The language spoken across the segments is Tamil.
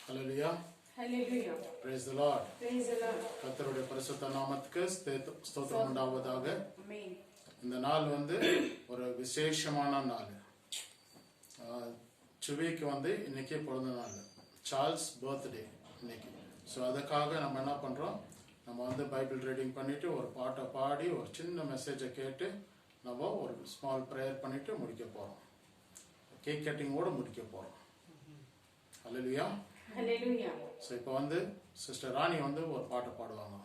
Hallelujah. Hallelujah. Praise the Lord. Praise the Lord. கர்த்தருடைய பரிசுத்த நாமத்துக்கு ஸ்தோத்திரம் உண்டாவதாக. Amen. இந்த நாள் ஒரு விசேஷமான நாள். சுவிக்கு இன்னைக்கு பிறந்த நாள், சார்ல்ஸ் பர்த்டே இன்னைக்கு. ஸோ அதுக்காக நம்ம என்ன பண்ணுறோம், நம்ம பைபிள் ரீடிங் பண்ணிட்டு ஒரு பாட்டை பாடி ஒரு சின்ன மெசேஜை கேட்டு நம்ம ஒரு ஸ்மால் ப்ரேயர் பண்ணிட்டு முடிக்க போகிறோம். கேக் கட்டிங்கோடு முடிக்க போகிறோம். ஹல்லேலூயா. Hallelujah. ஸோ இப்போ சிஸ்டர் ராணி ஒரு பாட்டை பாடுவாங்க.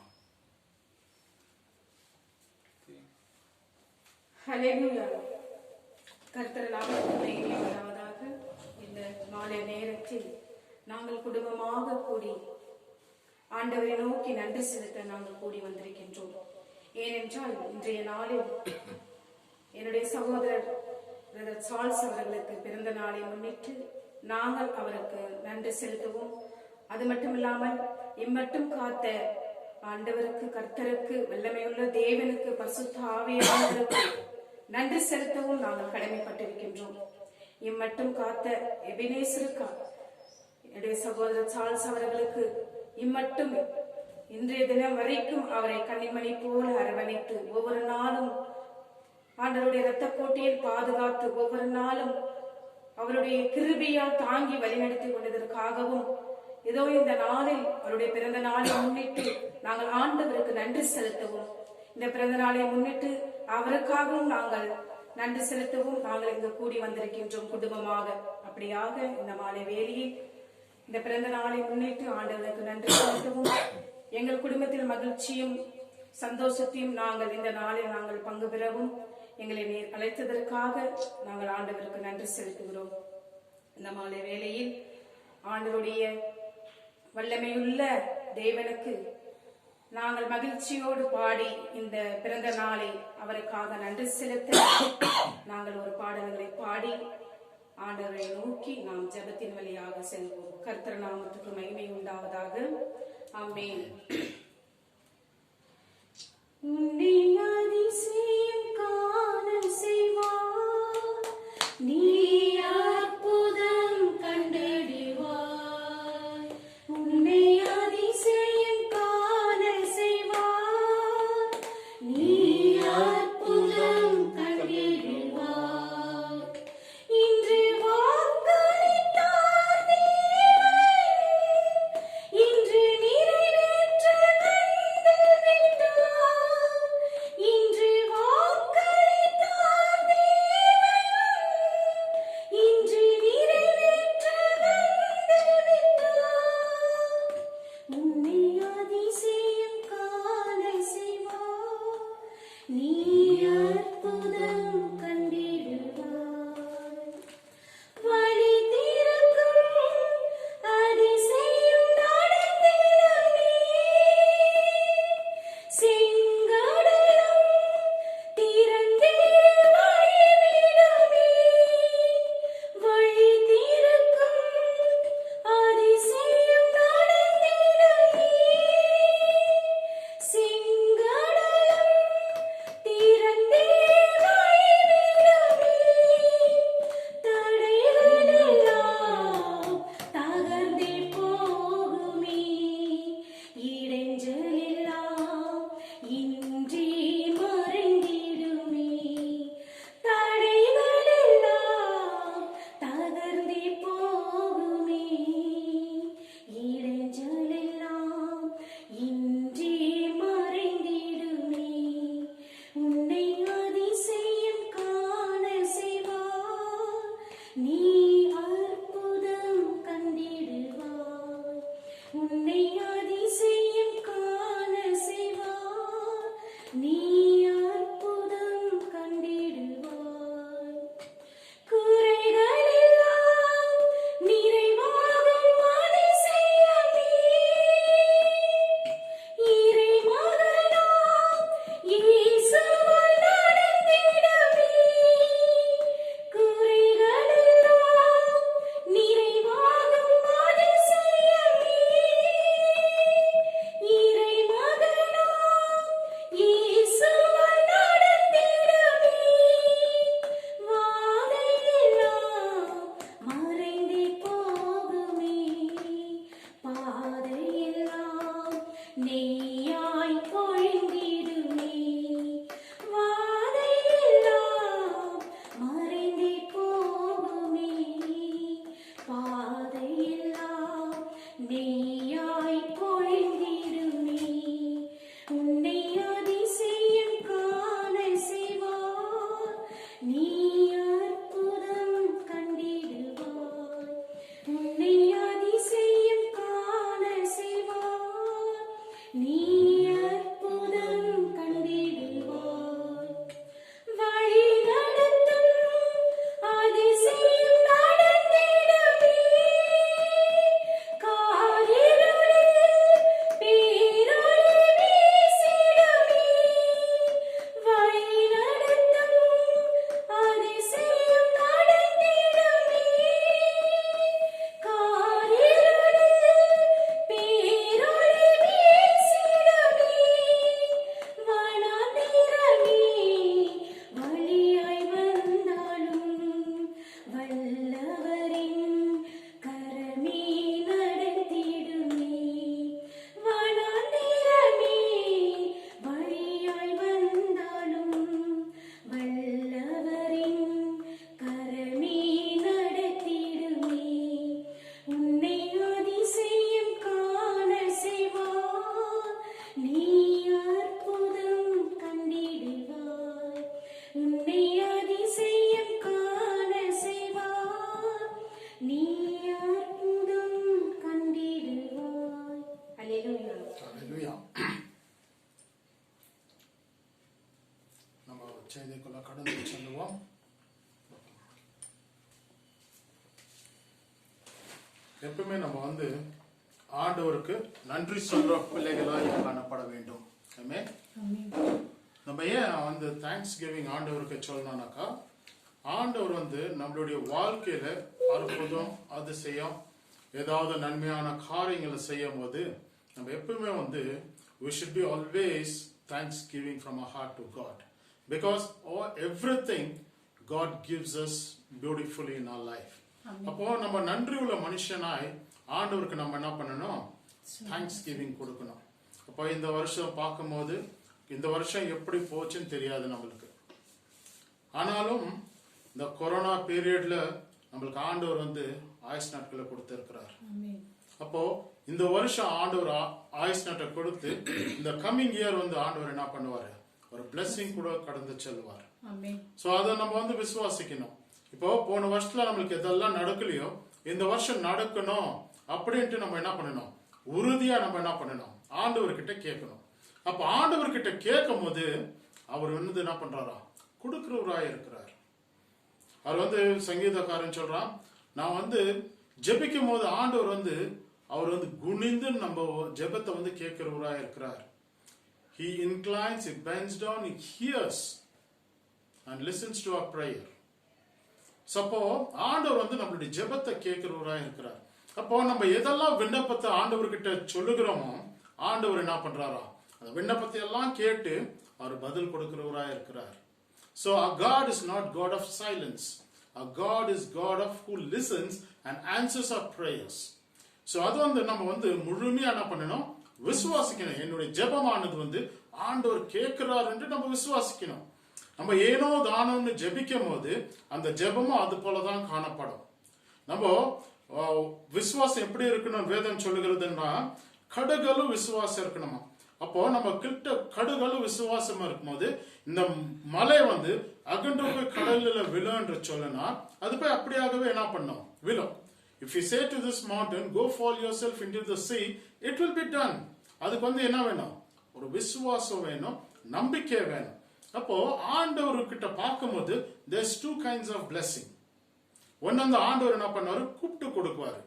Hallelujah. கர்த்தர் நாமத்துக்கு மகிமை உண்டாவதாக. இந்த மாலை நேரத்தில் நாங்கள் குடும்பமாக கூடி ஆண்டவரை நோக்கி நன்றி செலுத்த நாங்கள் கூடி வந்திருக்கின்றோம். ஏனென்றால் இன்றைய நாளில் என்னுடைய சகோதரர் பிரதர் சார்ல்ஸ் அவர்களுக்கு பிறந்த நாளை முன்னிட்டு நாங்கள் அவருக்கு நன்றி செலுத்தவும், அது மட்டுமில்லாமல் இம்மட்டும் காத்த ஆண்டவருக்கு, கர்த்தருக்கு, வல்லமையுள்ள தேவனுக்கு, பரிசுத்த ஆவியானவருக்கு நன்றி செலுத்தவும் நாங்கள் கடமைப்பட்டிருக்கின்றோம். இம்மட்டும் காத்த எபினேசருக்கு, என்னுடைய சகோதரர் சார்ல்ஸ் அவர்களுக்கு இம்மட்டும் இன்றைய தினம் வரைக்கும் அவரை கன்னிமணி போல அரவணைத்து ஒவ்வொரு நாளும் ஆண்டவருடைய இரத்த கோட்டையில் பாதுகாத்து ஒவ்வொரு நாளும் அவருடைய கிருபையால் தாங்கி வழிநடத்தி கொண்டதற்காகவும், ஏதோ இந்த நாளில் அவருடைய பிறந்த நாளை முன்னிட்டு நாங்கள் ஆண்டவருக்கு நன்றி செலுத்தவும், இந்த பிறந்த நாளை முன்னிட்டு அவருக்காகவும் நாங்கள் நன்றி செலுத்தவும் நாங்கள் இங்கு கூடி வந்திருக்கின்றோம் குடும்பமாக. அப்படியாக இந்த மாலை வேளையில் இந்த பிறந்த நாளை முன்னிட்டு ஆண்டவருக்கு நன்றி செலுத்தவும், எங்கள் குடும்பத்தில் மகிழ்ச்சியும் சந்தோஷத்தையும் நாங்கள் இந்த நாளில் நாங்கள் பங்கு பெறவும் எங்களை நீர் அழைத்ததற்காக நாங்கள் ஆண்டவருக்கு நன்றி செலுத்துகிறோம். இந்த மாலை வேளையில் ஆண்டவருடைய வல்லமையுள்ள தேவனுக்கு நாங்கள் மகிழ்ச்சியோடு பாடி இந்த பிறந்த நாளை அவருக்காக நன்றி செலுத்த நாங்கள் ஒரு பாடல்களை பாடி ஆண்டவரை நோக்கி நாம் ஜெபத்தின் வழியாக செல்வோம். கர்த்தர் நாமத்துக்கு மகிமை உண்டாவதாக. ஆமென். உன்னை அதிசயம் காண செய்வார், நீ அற்புதம் கண்டறிவாய். உன்னை அதிசயம் காண செய்வார், நீ அற்புதம் கண்டறிவாய். இன்று வாக்களித்தார் தேவன், இன்று நிறைவேற்ற கண்டு விட்டார். நெய்யாய் பொழிந்திடுமே. வாதையெல்லாம் மறைந்தே போகுமே. பாதையெல்லாம் நெய்யாய் பொழிந்திடுமே. உன்னை அதிசயம் காண செய்வார். நீ அற்புதம் கண்டிடுவாய். உன்னை அதிசயம் காண செய்வார். நீ அற்புதம் கண்டிடுவாய். வழி நடத்தும் அதிசயம் நடந்திடுமே. காரிருளில் பேரொளி வீசிடுமே. வழி நடத்தும் அதிசயம் நடந்திடுமே. காரிருளில் பேரொளி வீசிடுமே. வனாந்திரமே வழியாய் வந்தாலும் வல்லவரின் கரமே நடத்திடுமே. வனாந்திரமே வழியாய் வந்தாலும் வல்லவரின் கரமே நடத்திடுமே. உன்னை அதிசயம் காண செய்வார். நீ அற்புதம் கண்டிடுவாய். உன்னை அதிசயம் காண செய்வார். நீ அற்புதம் கண்டிடுவாய். அல்லேலூயா. Hallelujah. நம்ம செய்திக்குள்ள கடந்து செல்லுவோம். எப்பவுமே நம்ம வந்து ஆண்டவருக்கு நன்றி சொல்ற பிள்ளைகளாய் காணப்பட வேண்டும். ஆமென். நம்ம ஏன் வந்து தேங்க்ஸ் கிவிங் ஆண்டவருக்கு சொல்லணும்னாக்கா, ஆண்டவர் வந்து நம்மளுடைய வாழ்க்கையில அற்புதம் அதிசயம் ஏதாவது நன்மையான காரியங்களை செய்யும் போது நம்ம எப்பவுமே வந்து we should be always thanksgiving from our heart to God, because everything God gives us beautifully in our life. அப்போ நம்ம நன்றி உள்ள மனுஷனாய் ஆண்டவருக்கு நம்ம என்ன பண்ணணும்? தேங்க்ஸ் கிவிங் கொடுக்கணும். அப்போ இந்த வருஷம் பார்க்கும்போது இந்த வருஷம் எப்படி போச்சுன்னு தெரியாது நம்மளுக்கு. ஆனாலும் இந்த கொரோனா பீரியட்ல நம்மளுக்கு ஆண்டவர் வந்து ஆயுஷ் நாட்களை கொடுத்திருக்கிறார். அப்போ இந்த வருஷம் ஆண்டவர் ஆயுஷ் நாட்டை கொடுத்து இந்த கம்மிங் இயர் வந்து ஆண்டவர் என்ன பண்ணுவாரு? ஒரு பிளெஸிங் கூட கடந்து செல்வார். சோ அதை நம்ம வந்து விசுவாசிக்கணும். இப்போ போன வருஷத்துல நம்மளுக்கு எதெல்லாம் நடக்கலையோ இந்த வருஷம் நடக்கணும் அப்படின்ட்டு நம்ம என்ன பண்ணணும்? உறுதியா நம்ம என்ன பண்ணணும்? ஆண்டவர்கிட்ட கேட்கணும். அப்ப ஆண்டவர்கிட்ட கேட்கும் போது அவர் வந்து என்ன பண்றாரா? கொடுக்கிறவராய் இருக்கிறார். அவர் வந்து சங்கீதக்காரன் சொல்றான், நான் வந்து ஜெபிக்கும் போது ஆண்டவர் வந்து அவர் வந்து குனிந்து நம்ம ஜெபத்தை வந்து கேட்கிறவராய் இருக்கிறார். He inclines, he bends down, he hears and listens to our prayer. அப்போ ஆண்டவர் வந்து நம்மளுடைய ஜெபத்தை கேட்கிறவராய் இருக்கிறார். அப்போ நம்ம எதெல்லாம் விண்ணப்பத்தை ஆண்டவர்கிட்ட சொல்லுகிறோமோ ஆண்டவர் என்ன பண்றாரா? அந்த விண்ணப்பத்தை எல்லாம் கேட்டு அவர் பதில் கொடுக்கிறவராய் இருக்கிறார். So our God is not God of silence. Our God is God of who listens and answers our prayers. So அது வந்து நம்ம வந்து முழுமையா என்ன பண்ணணும்? விசுவாசிக்கணும். என்னுடைய ஜெபமானது வந்து ஆண்டவர் கேட்கிறார் என்று நம்ம விசுவாசிக்கணும். நம்ம ஏனோ தானம்னு ஜெபிக்கும் போது அந்த ஜெபமும் அது போலதான் காணப்படும். நம்ம விசுவாசம் எப்படி இருக்கணும் வேதம் சொல்லுகிறதுன்னா, கடுகளு விசுவாசம் இருக்கணுமா. அப்போ நம்ம கிட்ட கடுகளு விசுவாசமா இருக்கும்போது இந்த மலை வந்து அகன்று போய் கடல்ல விழுன்ற சொல்லனா அது போய் அப்படியாகவே என்ன பண்ணும்? விழும். If you say to this mountain, go fall yourself into the sea, it will be done. அதுக்கு வந்து என்ன வேணும்? ஒரு விசுவாசம் வேணும், நம்பிக்கை வேணும். அப்போ ஆண்டவர்கிட்ட பார்க்கும்போது there's two kinds of blessing. ஒன்னு அந்த ஆண்டவர் என்ன பண்ணுவாரு? கூப்பிட்டு கொடுக்குவாரு.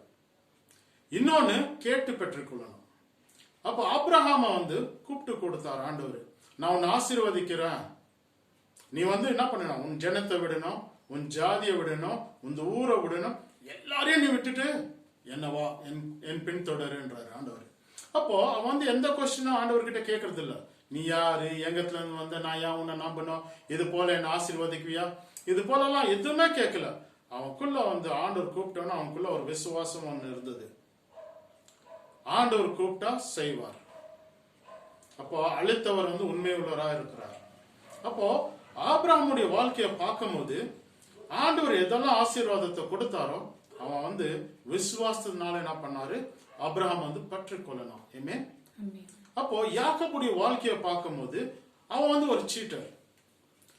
இன்னொன்னு கேட்டு பெற்றுக்கொள்ளணும். அப்போ ஆபிரகாம வந்து கூப்பிட்டு கொடுத்தார் ஆண்டவர். நான் உன்னை ஆசீர்வதிக்கிறேன், நீ வந்து என்ன பண்ணணும்? உன் ஜனத்தை விடணும், உன் ஜாதியை விடணும், உன் ஊரை விடணும், எல்லாரையும் நீ விட்டுட்டு என்னவா என் பின் தொடருன்றாரு ஆண்டவர். அப்போ அவன் வந்து எந்த கொஸ்டினும் ஆண்டவர்கிட்ட கேட்கறது இல்ல. நீ யாரு, எங்கத்துல இருந்து வந்த, நான் ஏன் உன்னை நம்பணும், இது போல என்ன ஆசீர்வதிக்குவியா, இது போலலாம் எதுவுமே கேட்கல. அவனுக்குள்ள வந்து ஆண்டவர் கூப்பிட்டோன்னா அவனுக்குள்ள ஒரு விசுவாசம் ஒன்று இருந்தது. ஆண்டவர் கூப்பிட்டா செய்வார். அப்போ அழைத்தவர் வந்து உண்மை உள்ளவரா இருக்கிறார். அப்போ ஆபிரகாமுடைய வாழ்க்கையை பார்க்கும்போது ஆண்டவர் எதெல்லாம் ஆசீர்வாதத்தை கொடுத்தாரோ அவன் வந்து விசுவாசத்தினால என்ன பண்ணாரு, ஆபிரகாம் வந்து பற்றி கொள்ளணும். ஆமென். அப்போ யாக்கோபுடைய வாழ்க்கையை பார்க்கும்போது அவன் வந்து ஒரு சீட்டர்.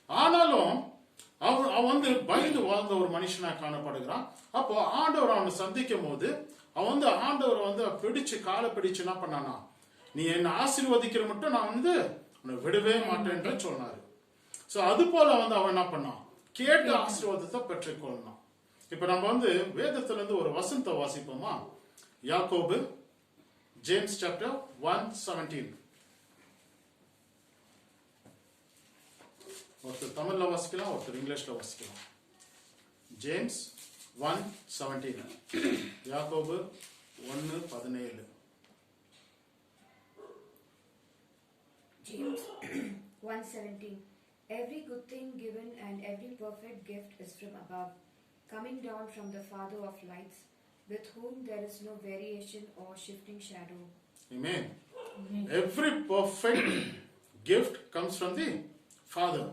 ஆனாலும் அவன் வந்து பயந்து வாழ்ந்த ஒரு மனுஷனா காணப்படுகிறான். அப்போ ஆண்டவர் அவனை சந்திக்கும் போது அவன் வந்து ஆண்டவர் வந்து பிடிச்சு காலை பிடிச்சு என்ன பண்ணானா, நீ என்ன ஆசீர்வதிக்கிற மட்டும் நான் வந்து உன்னை விடவே மாட்டேன்னு சொன்னாரு. சோ அது போல வந்து அவன் என்ன பண்ணான், கேட்டு ஆசீர்வாதத்தை பெற்றுக்கொள்ளணும். இப்ப நம்ம வந்து வேதத்துல இருந்து ஒரு வசனத்தை வாசிப்போமா? யாக்கோபு, ஜேம்ஸ் சாப்டர் 1:17. ஒருத்தர் தமிழ்ல வாசிக்கலாம், ஒருத்தர் இங்கிலீஷ்ல வாசிக்கலாம். ஜேம்ஸ் 1:17, யாக்கோபு 1:17. James 1:17. Every good thing given and every perfect gift is from above, coming down from the Father of lights, with whom there is no variation or shifting shadow. Amen. Every perfect gift comes from the Father.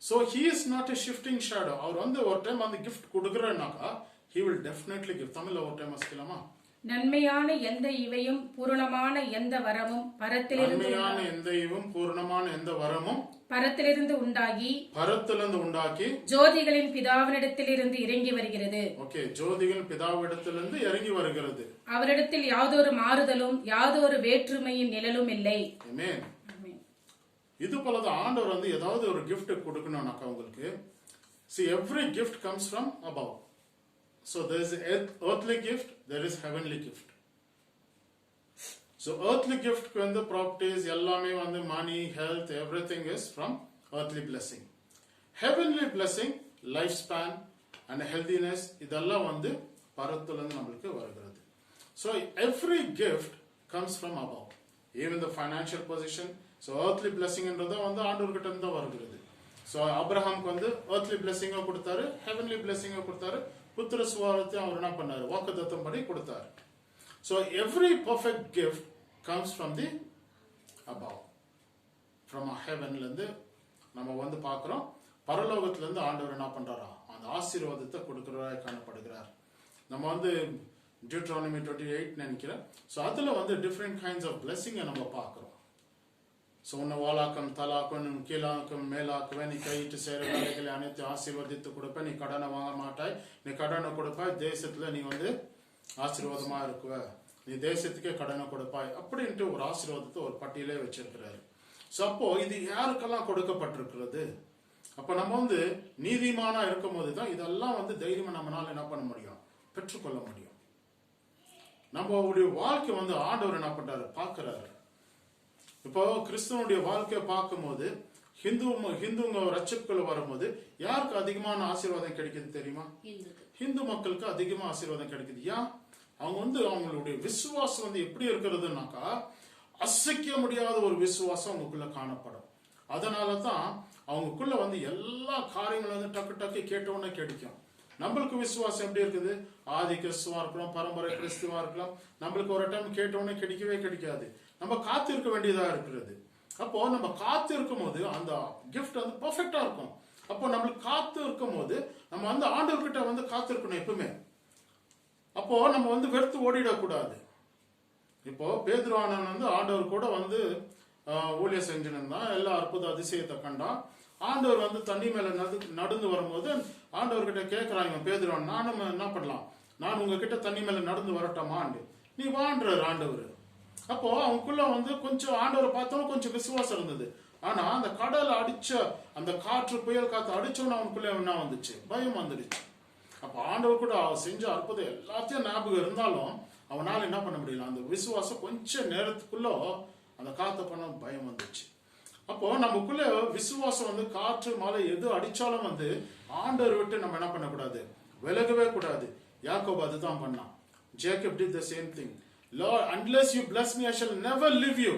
So he is not a shifting shadow. அவர் வந்து ஒரு டைம் அந்த gift கொடுக்கறனாக்கா he will definitely give. தமிழ்ல ஒரு டைம் வாசிக்கலாமா? நன்மையான எந்த இவையும் பூரணமான எந்த வரமும் பூரணமான எந்த வரமும் பரத்திலிருந்து உண்டாகி ஜோதிகளின் பிதாவினிடத்திலிருந்து இறங்கி வருகிறது. ஓகே, ஜோதிகளின் பிதாவிடத்திலிருந்து இறங்கி வருகிறது. அவரிடத்தில் யாதொரு மாறுதலும் யாதொரு வேற்றுமையின் நிழலும் இல்லை. ஆமென். இது போலதான் ஆண்டவர் வந்து ஏதாவது ஒரு gift கொடுக்கணும்னாக்கா உங்களுக்கு, see every gift comes from above. So there is earthly gift, there is heavenly gift. So earthly gift ku and the properties ellame vandu money, health, everything is from earthly blessing. Heavenly blessing, lifespan and healthiness, idella vandu parathulundu namakku varugirathu. So every gift comes from above. Even the financial position, so earthly blessing endradha vandu aandur kitta irundha varugirathu. So Abraham ku vandu earthly blessing kodutharu, heavenly blessing kodutharu. புத்திர சுவாரத்தை அவர் என்ன பண்ணாரு, வாக்குத்தத்தம் படி கொடுத்தார். So every perfect gift comes from the above, from heavenல இருந்து நம்ம வந்து பார்க்கிறோம். பரலோகத்துல இருந்து ஆண்டவர் என்ன பண்றாரா, அந்த ஆசீர்வாதத்தை கொடுக்கிறவராய் காணப்படுகிறார். நம்ம வந்து Deuteronomy 28 நினைக்கிறேன். So அதுல வந்து different kinds of blessing நம்ம பார்க்கிறோம். So உன்னை வாளாக்கம் தலாக்கம் கீழாக்கம் மேலாக்குவேன், நீ கையிட்டு சேர வேலைகளை அனைத்து ஆசீர்வதித்து கொடுப்பேன், நீ கடனை வாங்க மாட்டாய், நீ கடனை கொடுப்பாய், தேசத்துல நீ வந்து ஆசீர்வாதமா இருக்குவ, நீ தேசத்துக்கே கடனை கொடுப்பாய் அப்படின்ட்டு ஒரு ஆசீர்வாதத்தை ஒரு பட்டியலே வச்சிருக்கிறாரு. சோ அப்போ இது யாருக்கெல்லாம் கொடுக்கப்பட்டிருக்கிறது? அப்ப நம்ம வந்து நீதிமானா இருக்கும் போதுதான் இதெல்லாம் வந்து தைரியமா நம்மளால என்ன பண்ண முடியும், பெற்றுக்கொள்ள முடியும். நம்மளுடைய வாழ்க்கை வந்து ஆண்டவர் என்ன பண்றாரு, பார்க்கிறாரு. இப்போ கிறிஸ்தவனுடைய வாழ்க்கையை பார்க்கும்போது ஹிந்துங்க ரட்சிப்புக்குள்ள வரும்போது யாருக்கு அதிகமான ஆசீர்வாதம் கிடைக்குது தெரியுமா? ஹிந்து மக்களுக்கு அதிகமா ஆசீர்வாதம் கிடைக்குது. ஏன்? அவங்க வந்து அவங்களுடைய விசுவாசம் வந்து எப்படி இருக்கிறதுனாக்கா அசைக்க முடியாத ஒரு விசுவாசம் அவங்களுக்குள்ள காணப்படும். அதனாலதான் அவங்களுக்குள்ள வந்து எல்லா காரியங்களும் வந்து டக்கு டக்கு கேட்டவுடனே கிடைக்கும். நம்மளுக்கு விசுவாசம் எப்படி இருக்குது? ஆதி கிறிஸ்துவா இருக்கலாம், பரம்பரை கிறிஸ்துவா இருக்கலாம், நம்மளுக்கு ஒரு டைம் கேட்டவுடனே கிடைக்கவே கிடைக்காது. நம்ம காத்து இருக்க வேண்டியதா இருக்கிறது. அப்போ நம்ம காத்து இருக்கும் போது அந்த கிஃப்ட் வந்து பெர்ஃபெக்டா இருக்கும். அப்போ நம்மளுக்கு காத்து இருக்கும் போது நம்ம வந்து ஆண்டவர்கிட்ட வந்து காத்து இருக்கணும் எப்பவுமே. அப்போ நம்ம வந்து வெறுத்து ஓடிடக்கூடாது. இப்போ பேதுருவானன் வந்து ஆண்டவர் கூட வந்து ஊழிய செஞ்சுருந்தான், எல்லா அற்புத அதிசயத்தை கண்டான். ஆண்டவர் வந்து தண்ணி மேல நடந்து வரும்போது ஆண்டவர்கிட்ட கேட்கிறாங்க, பேதுருவான் நானும் என்ன பண்ணலாம், நான் உங்ககிட்ட தண்ணி மேல நடந்து வரட்டமாண்டு, நீ வான்றார் ஆண்டவர். அப்போ அவனுக்குள்ள வந்து கொஞ்சம் ஆண்டவரை பார்த்தோம் கொஞ்சம் விசுவாசம் இருந்தது. ஆனா அந்த கடல் அடிச்ச அந்த காற்று புயல் காத்து அடிச்சோன்னு அவனுக்குள்ள என்ன வந்துச்சு, பயம் வந்துடுச்சு. அப்ப ஆண்டவர் கூட செஞ்ச அற்புதம் எல்லாத்தையும் ஞாபகம் இருந்தாலும் அவனால என்ன பண்ண முடியல, அந்த விசுவாசம் கொஞ்சம் நேரத்துக்குள்ள அந்த காத்த பண்ண பயம் வந்துச்சு. அப்போ நமக்குள்ள விசுவாசம் வந்து காற்று மழை எது அடிச்சாலும் வந்து ஆண்டவர் விட்டு நம்ம என்ன பண்ணக்கூடாது, விலகவே கூடாது. யாக்கோபு அதுதான் பண்ணான். Jacob did the same thing. Lord, unless you bless me, I shall never leave you.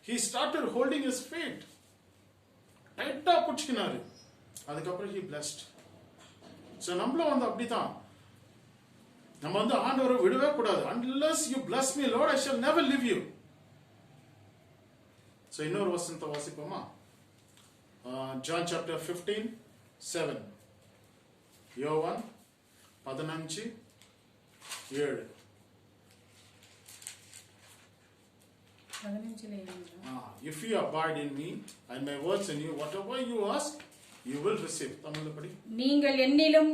He started holding his feet. டைட்டா புடிச்சினாரு. அதுக்கப்புறம் he blessed. So நம்மளும் வந்து அப்படிதான். நம்ம வந்து ஆண்டவரை விடவே கூடாது. Unless you bless me, Lord, I shall never leave you. So இன்னொரு வசனத்தை வாசிப்போமா? John chapter 15:7. யோவான் 15:7. 15ல எழுதுங்க. If you abide in me and my words in you, whatever you ask, you will receive. தமிழ்ல படி. நீங்கள் என்னிலும்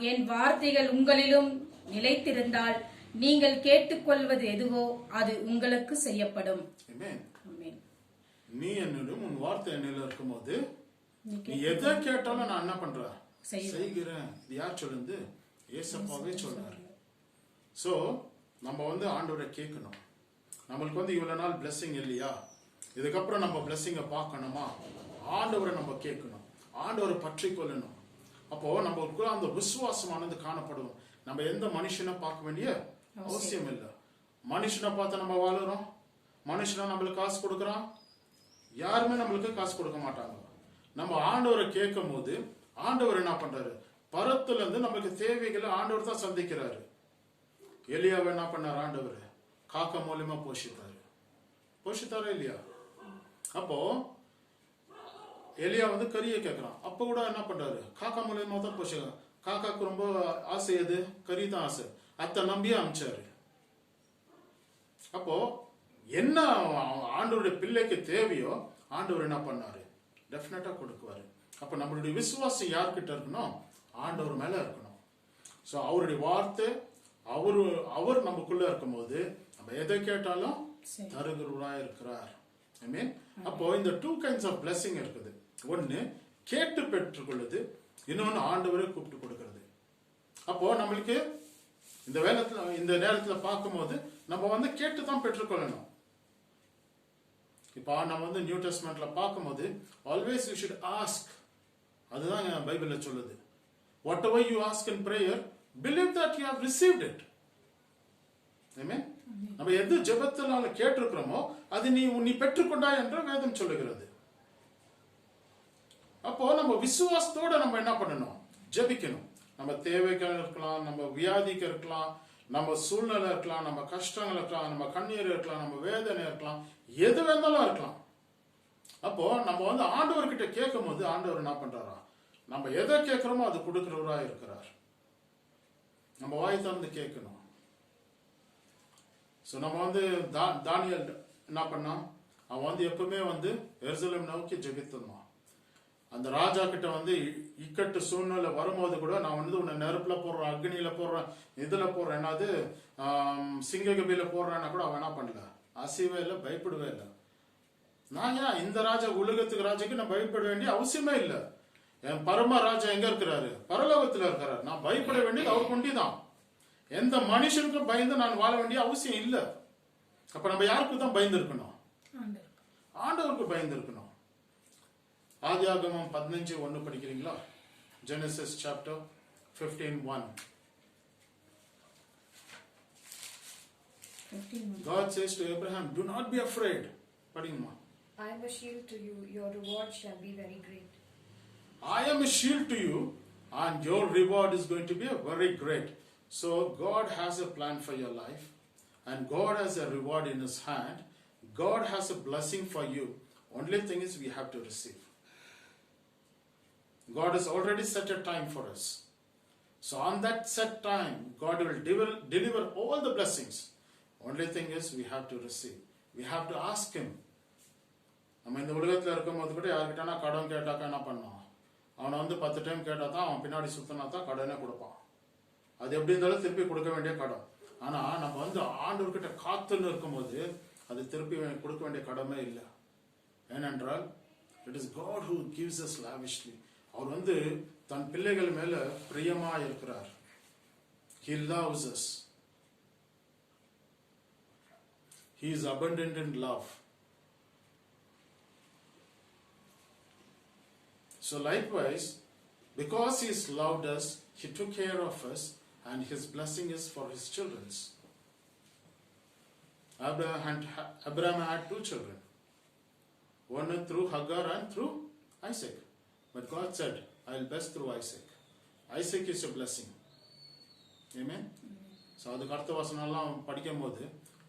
என் வார்த்தைகள் உங்களிலும் நிலைத்திருந்தால் நீங்கள் கேட்டுக்கொள்வது எதுவோ அது உங்களுக்கு செய்யப்படும். Amen. ஆமென். நீ என்னிலும் உன் வார்த்தை என்னில இருக்கும்போது நீ எதை கேட்டாலும் நான் என்ன பண்றேன்? செய்கிறேன். இது யார் சொல்லுது? ஏசப்பாவே சொல்றாரு. சோ நம்ம வந்து ஆண்டவரை கேட்கணும். நம்மளுக்கு வந்து இவ்வளவு நாள் பிளெஸிங் இல்லையா? இதுக்கப்புறம் நம்ம பிளெஸிங்கை பார்க்கணுமா? ஆண்டவரை நம்ம கேட்கணும், ஆண்டவரை பற்றி கொள்ளணும். அப்போ நம்மளுக்குள்ள அந்த விசுவாசமானது காணப்படும். நம்ம எந்த மனுஷனை பார்க்க வேண்டிய அவசியம் இல்லை. மனுஷனை பார்த்து நம்ம வாழுறோம், மனுஷனை நம்மளுக்கு காசு கொடுக்குறான், யாருமே நம்மளுக்கு காசு கொடுக்க மாட்டாங்க. நம்ம ஆண்டவரை கேட்கும் போது ஆண்டவர் என்ன பண்றாரு? பரத்துல இருந்து நம்மளுக்கு தேவைகளை ஆண்டவர் தான் சந்திக்கிறாரு. எலியாவை என்ன பண்ணார்? ஆண்டவர் காக்கா மூலியமா போஷித்தாரா இல்லையா? அப்போ எலியா வந்து கறியை கேட்கிறான். அப்ப கூட என்ன பண்றாரு? காக்கா மூலியமா தான் போஷிக்கிறான். காக்காக்கு ரொம்ப ஆசை எது? கறி தான் ஆசை. அத்தை நம்பியே அமிச்சாரு. அப்போ என்ன ஆண்டவருடைய பிள்ளைக்கு தேவையோ ஆண்டவர் என்ன பண்ணாரு? டெஃபினட்டா கொடுக்குவாரு. அப்ப நம்மளுடைய விசுவாசம் யார்கிட்ட இருக்கணும்? ஆண்டவர் மேல இருக்கணும். சோ அவருடைய வார்த்தை அவர் நமக்குள்ள இருக்கும்போது நம்ம எதை கேட்டாலும் தருகிறவரா இருக்கிறார். ஆமென். அப்போ இந்த 2 kinds of blessing இருக்குது. ஒன்னு கேட்டு பெற்றுக்கொள்ளுது, இன்னொன்னு ஆண்டவரே கூப்பிட்டு கொடுக்கிறது. அப்போ நம்மளுக்கு இந்த நேரத்துல பார்க்கும்போது நம்ம வந்து கேட்டு தான் பெற்றுக்கொள்ளணும். இப்போ நம்ம வந்து நியூ டெஸ்ட்மெண்ட்ல பார்க்கும்போது ஆல்வேஸ் யூ ஷுட் ஆஸ்க். அதுதான் பைபிள்ல சொல்லுது. Whatever you ask in prayer, believe that you have received it. Amen. நம்ம எது ஜெபத்தினால கேட்டிருக்கிறோமோ அது நீ பெற்றுக்கொண்டாய் என்று வேதம் சொல்லுகிறது. அப்போ நம்ம விசுவாசத்தோட நம்ம என்ன பண்ணணும்? ஜெபிக்கணும். நம்ம தேவைகள் இருக்கலாம், நம்ம வியாதிக்கு இருக்கலாம், நம்ம சூழ்நிலை இருக்கலாம், நம்ம கஷ்டங்கள் இருக்கலாம், நம்ம கண்ணீர் இருக்கலாம், நம்ம வேதனை இருக்கலாம், எது வேணாலும் இருக்கலாம். அப்போ நம்ம வந்து ஆண்டவர்கிட்ட கேட்கும் போது ஆண்டவர் என்ன பண்றாரா? நம்ம எதை கேட்கிறோமோ அது கொடுக்கிறவரா இருக்கிறார். நம்ம வாய் திறந்து கேட்கணும். சோ நம்ம வந்து தானியேல் என்ன பண்ணான்? அவன் வந்து எப்பவுமே வந்து எருசலேம் நோக்கி ஜெபித்தான். அந்த ராஜா கிட்ட வந்து இக்கட்டு சூழ்நிலை வரும்போது கூட நான் வந்து உன்னை நெருப்புல போடுறேன், அக்னியில போடுறேன், இதுல போடுறேன், என்னது சிங்ககபில போடுறேன்னா கூட அவன் என்ன பண்ணல, அசைவே இல்லை, பயப்படவே இல்லை. நான் ஏன் இந்த ராஜா உலகத்துக்கு ராஜாக்கு நான் பயப்பட வேண்டிய அவசியமே இல்லை. என் பரம ராஜா எங்க இருக்கிறாரு? பரலோகத்துல இருக்கிறாரு. நான் பயப்பட வேண்டியது அவர் கொண்டிதான். எந்த மனுஷனுக்கும் பயந்து நான் வாழ வேண்டிய அவசியம் இல்லை. அப்ப நம்ம யாருக்கு தான் பயந்து இருக்கணும்? ஆண்டவருக்கு பயந்து இருக்கணும். ஆதியாகமம் 15:1 படிக்கிறீங்களா? Genesis chapter 15:1. God says to Abraham, do not be afraid. படிங்கம்மா. I am a shield to you, your reward shall be very great. I am a shield to you and your reward is going to be very great. So God has a plan for your life and God has a reward in his hand. God has a blessing for you. Only thing is we have to receive. God has already set a time for us. So on that set time, God will deliver all the blessings. Only thing is we have to receive. We have to ask him. நம்ம இந்த உலகத்தில் இருக்கும்போது கூட யார்கிட்டனா கடன் கேட்டாக்கா என்ன பண்ணோம்? அவனை வந்து 10 டைம் கேட்டா தான் அவன் பின்னாடி சுத்தினா தான் கடனே கொடுப்பான். அது எப்படி இருந்தாலும் திருப்பி கொடுக்க வேண்டிய கடன். ஆனா நம்ம வந்து ஆண்டவர்கிட்ட காத்துன்னு இருக்கும்போது அது திருப்பி கொடுக்க வேண்டிய கடமை இல்லை. ஏனென்றால் it is God who gives us lavishly. அவர் வந்து தன் பிள்ளைகள் மேல பிரியமா இருக்கிறார். He loves us. He is abundant in love. So likewise, because he has loved us, he took care of us, and his blessing is for his children. Abraham had 2 children. One through Hagar and through Isaac. But God said, I will bless through Isaac. Isaac is a blessing. Amen? So, the Kartha Vasanallam Padikam Mode,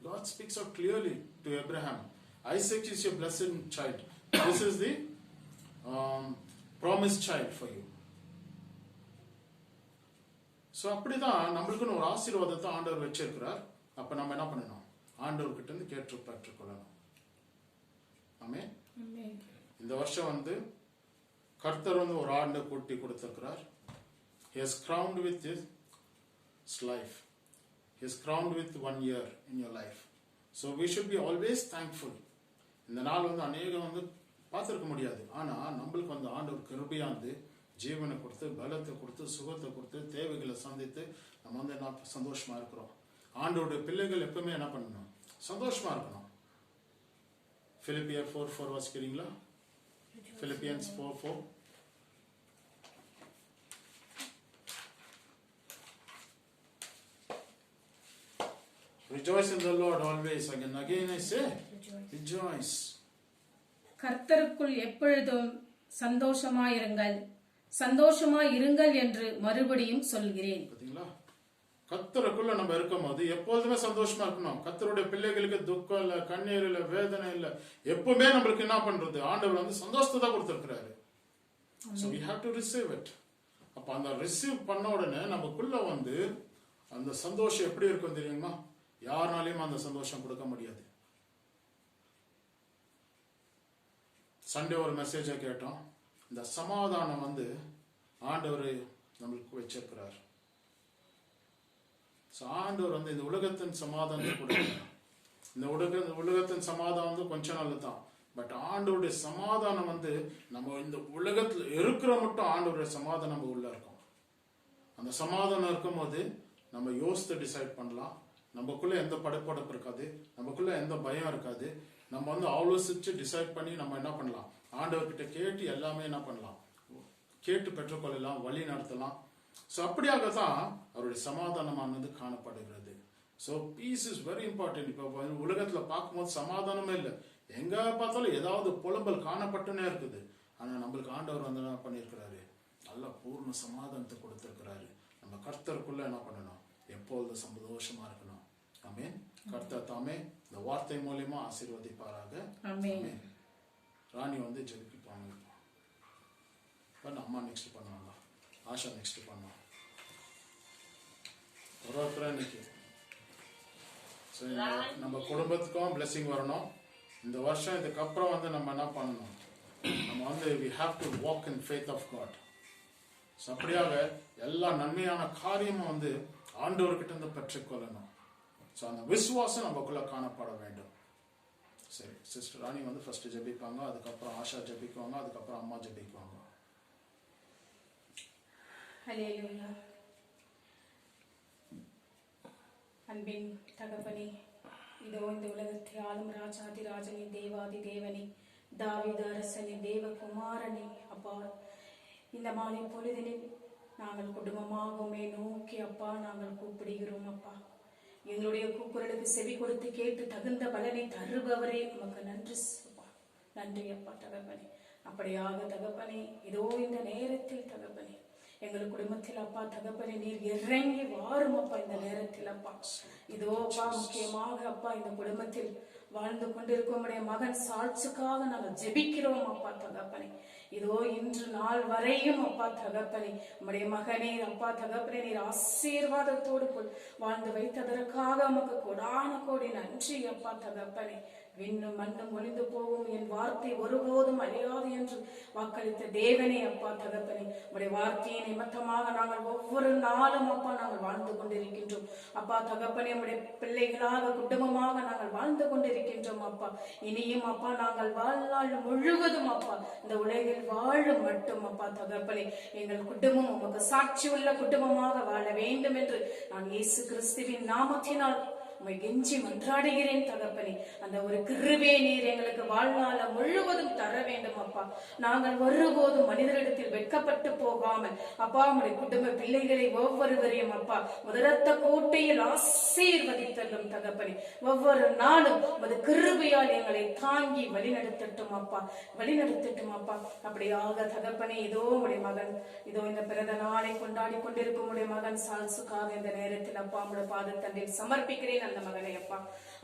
God speaks out clearly to Abraham. Isaac is your blessed child. This is the promised child for you. So அப்படிதான் நம்மளுக்குன்னு ஒரு ஆசீர்வாதத்தை ஆண்டவர் வச்சிருக்கிறார். அப்ப நம்ம என்ன பண்ணணும்? ஆண்டவர்கிட்ட இருந்து கேட்டு பெற்றுக்கொள்ளணும். ஆமென். இந்த வருஷம் வந்து கர்த்தர் வந்து ஒரு ஆண்டை கூட்டி கொடுத்திருக்கிறார். He has crowned with his life. He has crowned with 1 year in your life. So we should be always thankful. இந்த நாள் வந்து அநேகம் வந்து பார்த்துருக்க முடியாது. ஆனா நம்மளுக்கு வந்து ஆண்டவர் கிருபையா வந்து ஜீவனை கொடுத்து, பலத்தை கொடுத்து, சுகத்தை கொடுத்து, தேவைகளை சந்தித்து நம்ம வந்து என்ன சந்தோஷமா இருக்கிறோம். ஆண்டவருடைய பிள்ளைகள் எப்பவுமே என்ன பண்ணணும்? சந்தோஷமா இருக்கணும். Philippians 4:4 வாசிக்கிறீங்களா? Philippians 4:4. Rejoice in the Lord always. Again I say, rejoice. கர்த்தருக்குள் எப்பொழுதும் சந்தோஷமாயிருங்கள், சந்தோஷமாயிருங்கள் என்று மறுபடியும் சொல்கிறேன். பாத்தீங்களா? கர்த்தருக்குள்ள நம்ம இருக்கும்போது எப்போதுமே சந்தோஷமா இருக்கணும். கர்த்தருடைய பிள்ளைகளுக்கு துக்கம் இல்ல, கண்ணீர் இல்ல, வேதனை இல்ல. எப்பவுமே நம்மளுக்கு என்ன பண்றது? ஆண்டவர் வந்து சந்தோஷத்தை தான் கொடுத்திருக்கிறாரு. So we have to receive it. அப்ப அந்த ரிசீவ் பண்ண உடனே நமக்குள்ள வந்து அந்த சந்தோஷம் எப்படி இருக்கும் தெரியுமா? யாருனாலையும் அந்த சந்தோஷம் கொடுக்க முடியாது. சண்டே ஒரு மெசேஜை கேட்டோம். இந்த சமாதானம் வந்து ஆண்டவர் நம்மளுக்கு வச்சிருக்கிறார். ஆண்டவர் வந்து இந்த உலகத்தின் சமாதானத்தை கொடுக்கிறார். இந்த உலகத்தின் சமாதானம் வந்து கொஞ்ச நாள் தான். பட் ஆண்டவருடைய சமாதானம் வந்து நம்ம இந்த உலகத்துல இருக்கிற மட்டும் ஆண்டவருடைய சமாதானம் நம்ம உள்ள இருக்கும். அந்த சமாதானம் இருக்கும் போது நம்ம யோசித்து டிசைட் பண்ணலாம். நமக்குள்ள எந்த படப்படப்பு இருக்காது, நமக்குள்ள எந்த பயம் இருக்காது. நம்ம வந்து ஆலோசிச்சு டிசைட் பண்ணி நம்ம என்ன பண்ணலாம்? ஆண்டவர்கிட்ட கேட்டு எல்லாமே என்ன பண்ணலாம்? கேட்டு பெற்றுக்கொள்ளலாம், வழி நடத்தலாம். ஸோ அப்படியாகத்தான் அவருடைய சமாதானமானது காணப்படுகிறது. So peace is very important. இப்போ உலகத்துல பார்க்கும்போது சமாதானமே இல்லை. எங்க பார்த்தாலும் ஏதாவது புலம்பல் காணப்பட்டுனே இருக்குது. ஆனா நம்மளுக்கு ஆண்டவர் வந்து என்ன பண்ணியிருக்கிறாரு? நல்ல பூர்ண சமாதானத்தை கொடுத்திருக்கிறாரு. நம்ம கர்த்தருக்குள்ள என்ன பண்ணணும்? எப்பொழுது சந்தோஷமா இருக்கணும். ஆமென். கர்த்தர் தாமே இந்த வார்த்தை மூலியமா ஆசீர்வதிப்பாராக. ஆமென். ராணி வந்து ஜெபிப்பாங்க. அம்மா நெக்ஸ்ட் பண்ணுவாங்க, ஆஷா நெக்ஸ்ட் பண்ணுவாங்க. ஒருத்தர் இன்னைக்கு நம்ம குடும்பத்துக்கும் பிளெஸிங் வரணும். இந்த வருஷம் இதுக்கப்புறம் வந்து நம்ம என்ன பண்ணணும்? நம்ம வந்து we have to walk in faith of God. So அப்படியாக எல்லா நன்மையான காரியமும் வந்து ஆண்டவர்கிட்ட இருந்து பெற்றுக்கொள்ளணும். ஸோ அந்த விசுவாசம் நமக்குள்ள காணப்பட வேண்டும். சரி, சிஸ்டர் ராணி வந்து ஃபர்ஸ்ட் ஜெபிப்பாங்க, அதுக்கப்புறம் ஆஷா ஜெபிக்குவாங்க, அதுக்கப்புறம் அம்மா ஜெபிக்குவாங்க. ஹல்லேலூயா. அன்பின் தகப்பனே, இதோ இந்த உலகத்தை ஆளும் ராஜாதி ராஜனே, தேவாதி தேவனே, தாவீது அரசனே, தேவகுமாரனே, அப்பா இந்த மாலை பொழுதினில் நாங்கள் குடும்பமாக உம்மை நோக்கி அப்பா நாங்கள் கூப்பிடுகிறோம். அப்பா எங்களுடைய கூக்குரலுக்கு செவி கொடுத்து கேட்டு தகுந்த பலனை தருபவரே உமக்கு நன்றி. நன்றி அப்பா தகப்பனே. அப்படியாக தகப்பனே, இதோ இந்த நேரத்தில் தகப்பனே எங்கள் குடும்பத்தில் அப்பா தகப்பனே நீர் இறங்கி வாரும் அப்பா. இந்த நேரத்தில் அப்பா இதோ அப்பா முக்கியமாக அப்பா இந்த குடும்பத்தில் வாழ்ந்து கொண்டிருக்கும் உடைய மகன் சாட்சிக்காக நாங்கள் ஜெபிக்கிறோம் அப்பா தகப்பனே. இதோ இன்று நாள் வரையும் அப்பா தகப்பனே உம்முடைய மகனே அப்பா தகப்பனே நீர் ஆசீர்வாதத்தோடு வாழ்ந்து வைத்ததற்காக உமக்கு கோடான கோடி நன்றி அப்பா தகப்பனே. விண்ணும் மண்ணும் ஒளிந்து போகும், என் வார்த்தை ஒருபோதும் அழியாது என்று வாக்களித்த தேவனே அப்பா தகப்பனே உடைய வார்த்தையை நிமித்தமாக நாங்கள் ஒவ்வொரு நாளும் அப்பா நாங்கள் வாழ்ந்து கொண்டிருக்கின்றோம் அப்பா தகப்பனே. உடைய பிள்ளைகளாக குடும்பமாக நாங்கள் வாழ்ந்து கொண்டிருக்கின்றோம் அப்பா. இனியும் அப்பா நாங்கள் வாழ்நாள் முழுவதும் அப்பா இந்த உலகில் வாழும் மட்டும் அப்பா தகப்பனே எங்கள் குடும்பம் உமக்கு சாட்சி உள்ள குடும்பமாக வாழ வேண்டும் என்று நான் இயேசு கிறிஸ்துவின் நாமத்தினால் உம்மை கெஞ்சி மன்றாடுகிறேன் தகப்பனே. அந்த ஒரு கிருபையை நீர் எங்களுக்கு வாழ்நாள முழுவதும் தர வேண்டும் அப்பா. நாங்கள் ஒருபோதும் மனிதரிடத்தில் வெட்கப்பட்டு போகாமல் அப்பா உம்முடைய குடும்ப பிள்ளைகளை ஒவ்வொருவரையும் அப்பா முதரத்த கோட்டையில் ஆசீர்வதித்தல்லும் தகப்பனே. ஒவ்வொரு நாளும் உமது கிருபையால் எங்களை தாங்கி வழிநடத்தட்டும் அப்பா, வழிநடத்தட்டும் அப்பா. அப்படியாக தகப்பனே இதோ உடைய மகன் இதோ இந்த பிறந்த நாளை கொண்டாடி கொண்டிருக்கும் உடைய மகன் சால்சுக்காக இந்த நேரத்தில் அப்பா உடைய பாதத்தண்டில் சமர்ப்பிக்கிறேன் அந்த மகனை அப்பா.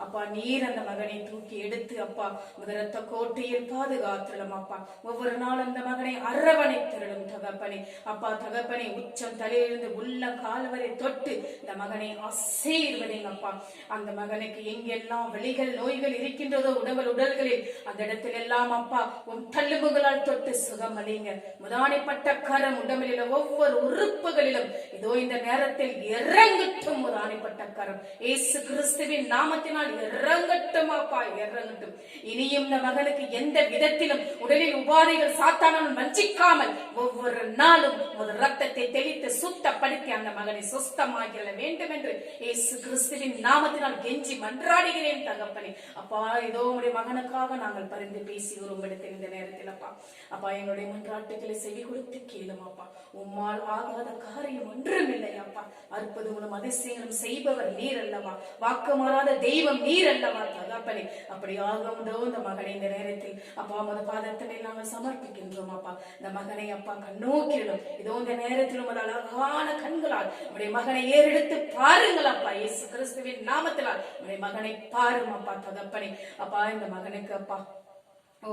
அப்பா நீர் அந்த மகனை தூக்கி எடுத்து அப்பா முதரத்த கோட்டையில் பாதுகாத்திரலும் அப்பா ஒவ்வொரு நாளும் அந்த மகனை அரவணைத்திரலும் தகப்பனே. அப்பா தகப்பனை உச்சம் தலையிலிருந்து உள்ள கால்வரை தொட்டு இந்த மகனை ஆசீர்வதிங்கப்பா. அந்த மகனுக்கு எங்கெல்லாம் வலிகள் நோய்கள் இருக்கின்றதோ உடல்களில் அந்த இடத்தில் எல்லாம் அப்பா உன் தள்ளுபுகளால் தொட்டு சுகம் அளிங்க. முதானைப்பட்ட கரம் உடம்பில் ஒவ்வொரு உறுப்புகளிலும் இதோ இந்த நேரத்தில் இறங்கட்டும். முதானைப்பட்ட கரம் இயேசு கிறிஸ்துவின் நாமத்தினால் இறங்கட்டும் அப்பா, இறங்கட்டும். இனியும் இந்த மகனுக்கு எந்த விதத்திலும் உடலில் உபாதைகள் சாத்தானால் வஞ்சிக்காமல் ஒவ்வொரு நாளும் ஒரு ரத்தத்தை தெளித்து சுத்தப்படுத்தி அந்த மகனை சுத்தமாகிட வேண்டும் என்று இயேசு கிறிஸ்துவின் நாமத்தினால் கெஞ்சி மன்றாடுகிறேன் தகப்பனே. அப்பா இதோ உடைய மகனுக்காக நாங்கள் பரிந்து பேசி உருவெடுத்த இந்த நேரத்தில் அப்பா அப்பா எங்களுடைய மன்றாட்டுகளை செவி கொடுத்து கேளும் அப்பா. உம்மால் ஆகாத காரியம் ஒன்றும் இல்லை அப்பா. அற்புதங்களும் அதிசயங்களும் செய்பவர் நீர் அல்லவா, வாக்கு மாறாத தெய்வம் நீர் அல்லவா தகப்பனே. அப்படி ஆகும்தோ இந்த மகனை இந்த நேரத்தில் அப்பா உமது பாதத்தினை நாங்கள் சமர்ப்பிக்கின்றோம் அப்பா. இந்த மகனை அப்பா கண்ணோக்கிடும் இதோ இந்த நேரத்தில் உமது அழகான கண்களால் உடைய மகனை ஏறெடுத்து பாருங்கள் அப்பா. இயேசு கிறிஸ்துவின் நாமத்தினால் உடைய மகனை பாரும் அப்பா தகப்பனே. அப்பா இந்த மகனுக்கு அப்பா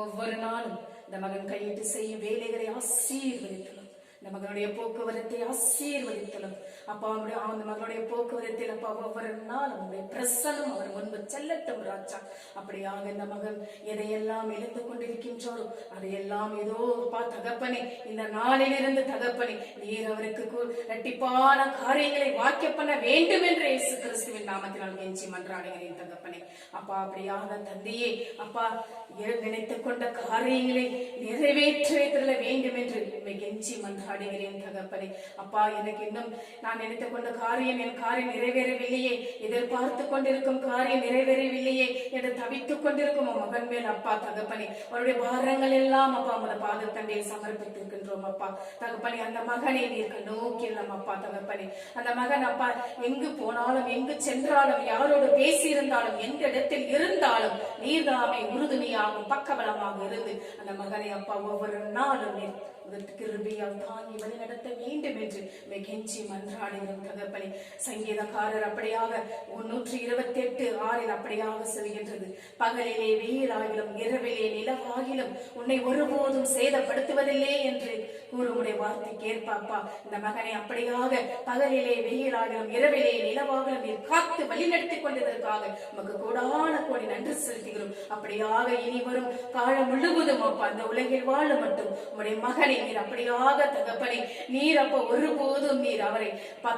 ஒவ்வொரு நாளும் இந்த மகன் கையிட்டு செய்யும் வேலைகளை ஆசீர்வதித்தலும், இந்த மகனுடைய போக்குவரத்தை ஆசீர்வதித்தலும் அப்பா. அந்த மகனுடைய போக்குவரத்தில் அப்பா ஒவ்வொரு நாளும் உடைய பிரசனம் அவர் முன்பு செல்லட்டும் ராஜா. அப்படியாக இந்த மகன் எதையெல்லாம் எழுந்து கொண்டிருக்கின்றோரோ அதையெல்லாம் ஏதோ அப்பா தகப்பனே இந்த நாளிலிருந்து தகப்பனே நீர் அவருக்கு இரட்டிப்பான காரியங்களை வாக்கிய பண்ண வேண்டும் என்று இயேசு கிறிஸ்துவின் நாமத்தினால் கெஞ்சி மன்றாடுகிறேன் தகப்பனே. அப்பா அப்படியாக தந்தையே அப்பா நினைத்துக் கொண்ட காரியங்களை நிறைவேற்ற வேண்டும் என்று கெஞ்சி மன்றாடுகிறேன் தகப்பனே. அப்பா எனக்கு இன்னும் நான் நினைத்துக் கொண்ட காரியம் என் காரியம் நிறைவேறவில்லையே, எதிர்பார்த்து கொண்டிருக்கும் காரியம் நிறைவேறவில்லையே என்று தவித்துக் கொண்டிருக்கும் மகன் மேல் அப்பா தகப்பனே அவருடைய பாரங்கள் எல்லாம் அப்பா உமது பாதத்தண்டையை சமர்ப்பித்திருக்கின்றோம் அப்பா தகப்பனே. அந்த மகனை நீர் நோக்கிடலாம் அப்பா தகப்பனே. அந்த மகன் அப்பா எங்கு போனாலும் எங்கு சென்றாலும் யாரோடு பேசியிருந்தாலும் எந்த இடத்தில் இருந்தாலும் நீர்தாமை உறுதுணையாகும் பக்கபலமாக இருந்து அந்த மகனை அப்பா ஒவ்வொரு நாளும் நீர் கிருபையால் தாங்கி வழி நடத்த வேண்டும் என்று கெஞ்சி மன்றாடுகிறோம் தகப்பனே. சங்கீதக்காரர் அப்படியாக 128:6 அப்படியாக சொல்கின்றது, பகலிலே வெயிலாகிலும் இரவிலே நிலவாகிலும் உன்னை ஒருபோதும் சேதப்படுத்துவதில்லை என்று கூறுமுடைய வார்த்தை கேட்பாப்பா. இந்த மகனை அப்படியாக பகலிலே வெயிலாகிலும் இரவிலே நிலவாகிலும் நீர் காத்து வழிநடத்தி கொண்டதற்காக உமக்கு கோடான கோடி நன்றி செலுத்துகிறோம். அப்படியாக இனி வரும் காலம் முழுவதும் அப்பா அந்த உலகில் வாழ மட்டும் உம்முடைய மகனை நீர் அப்படியாக தகப்பனை நீர் அப்ப ஒருபோதும் நீர் அவரை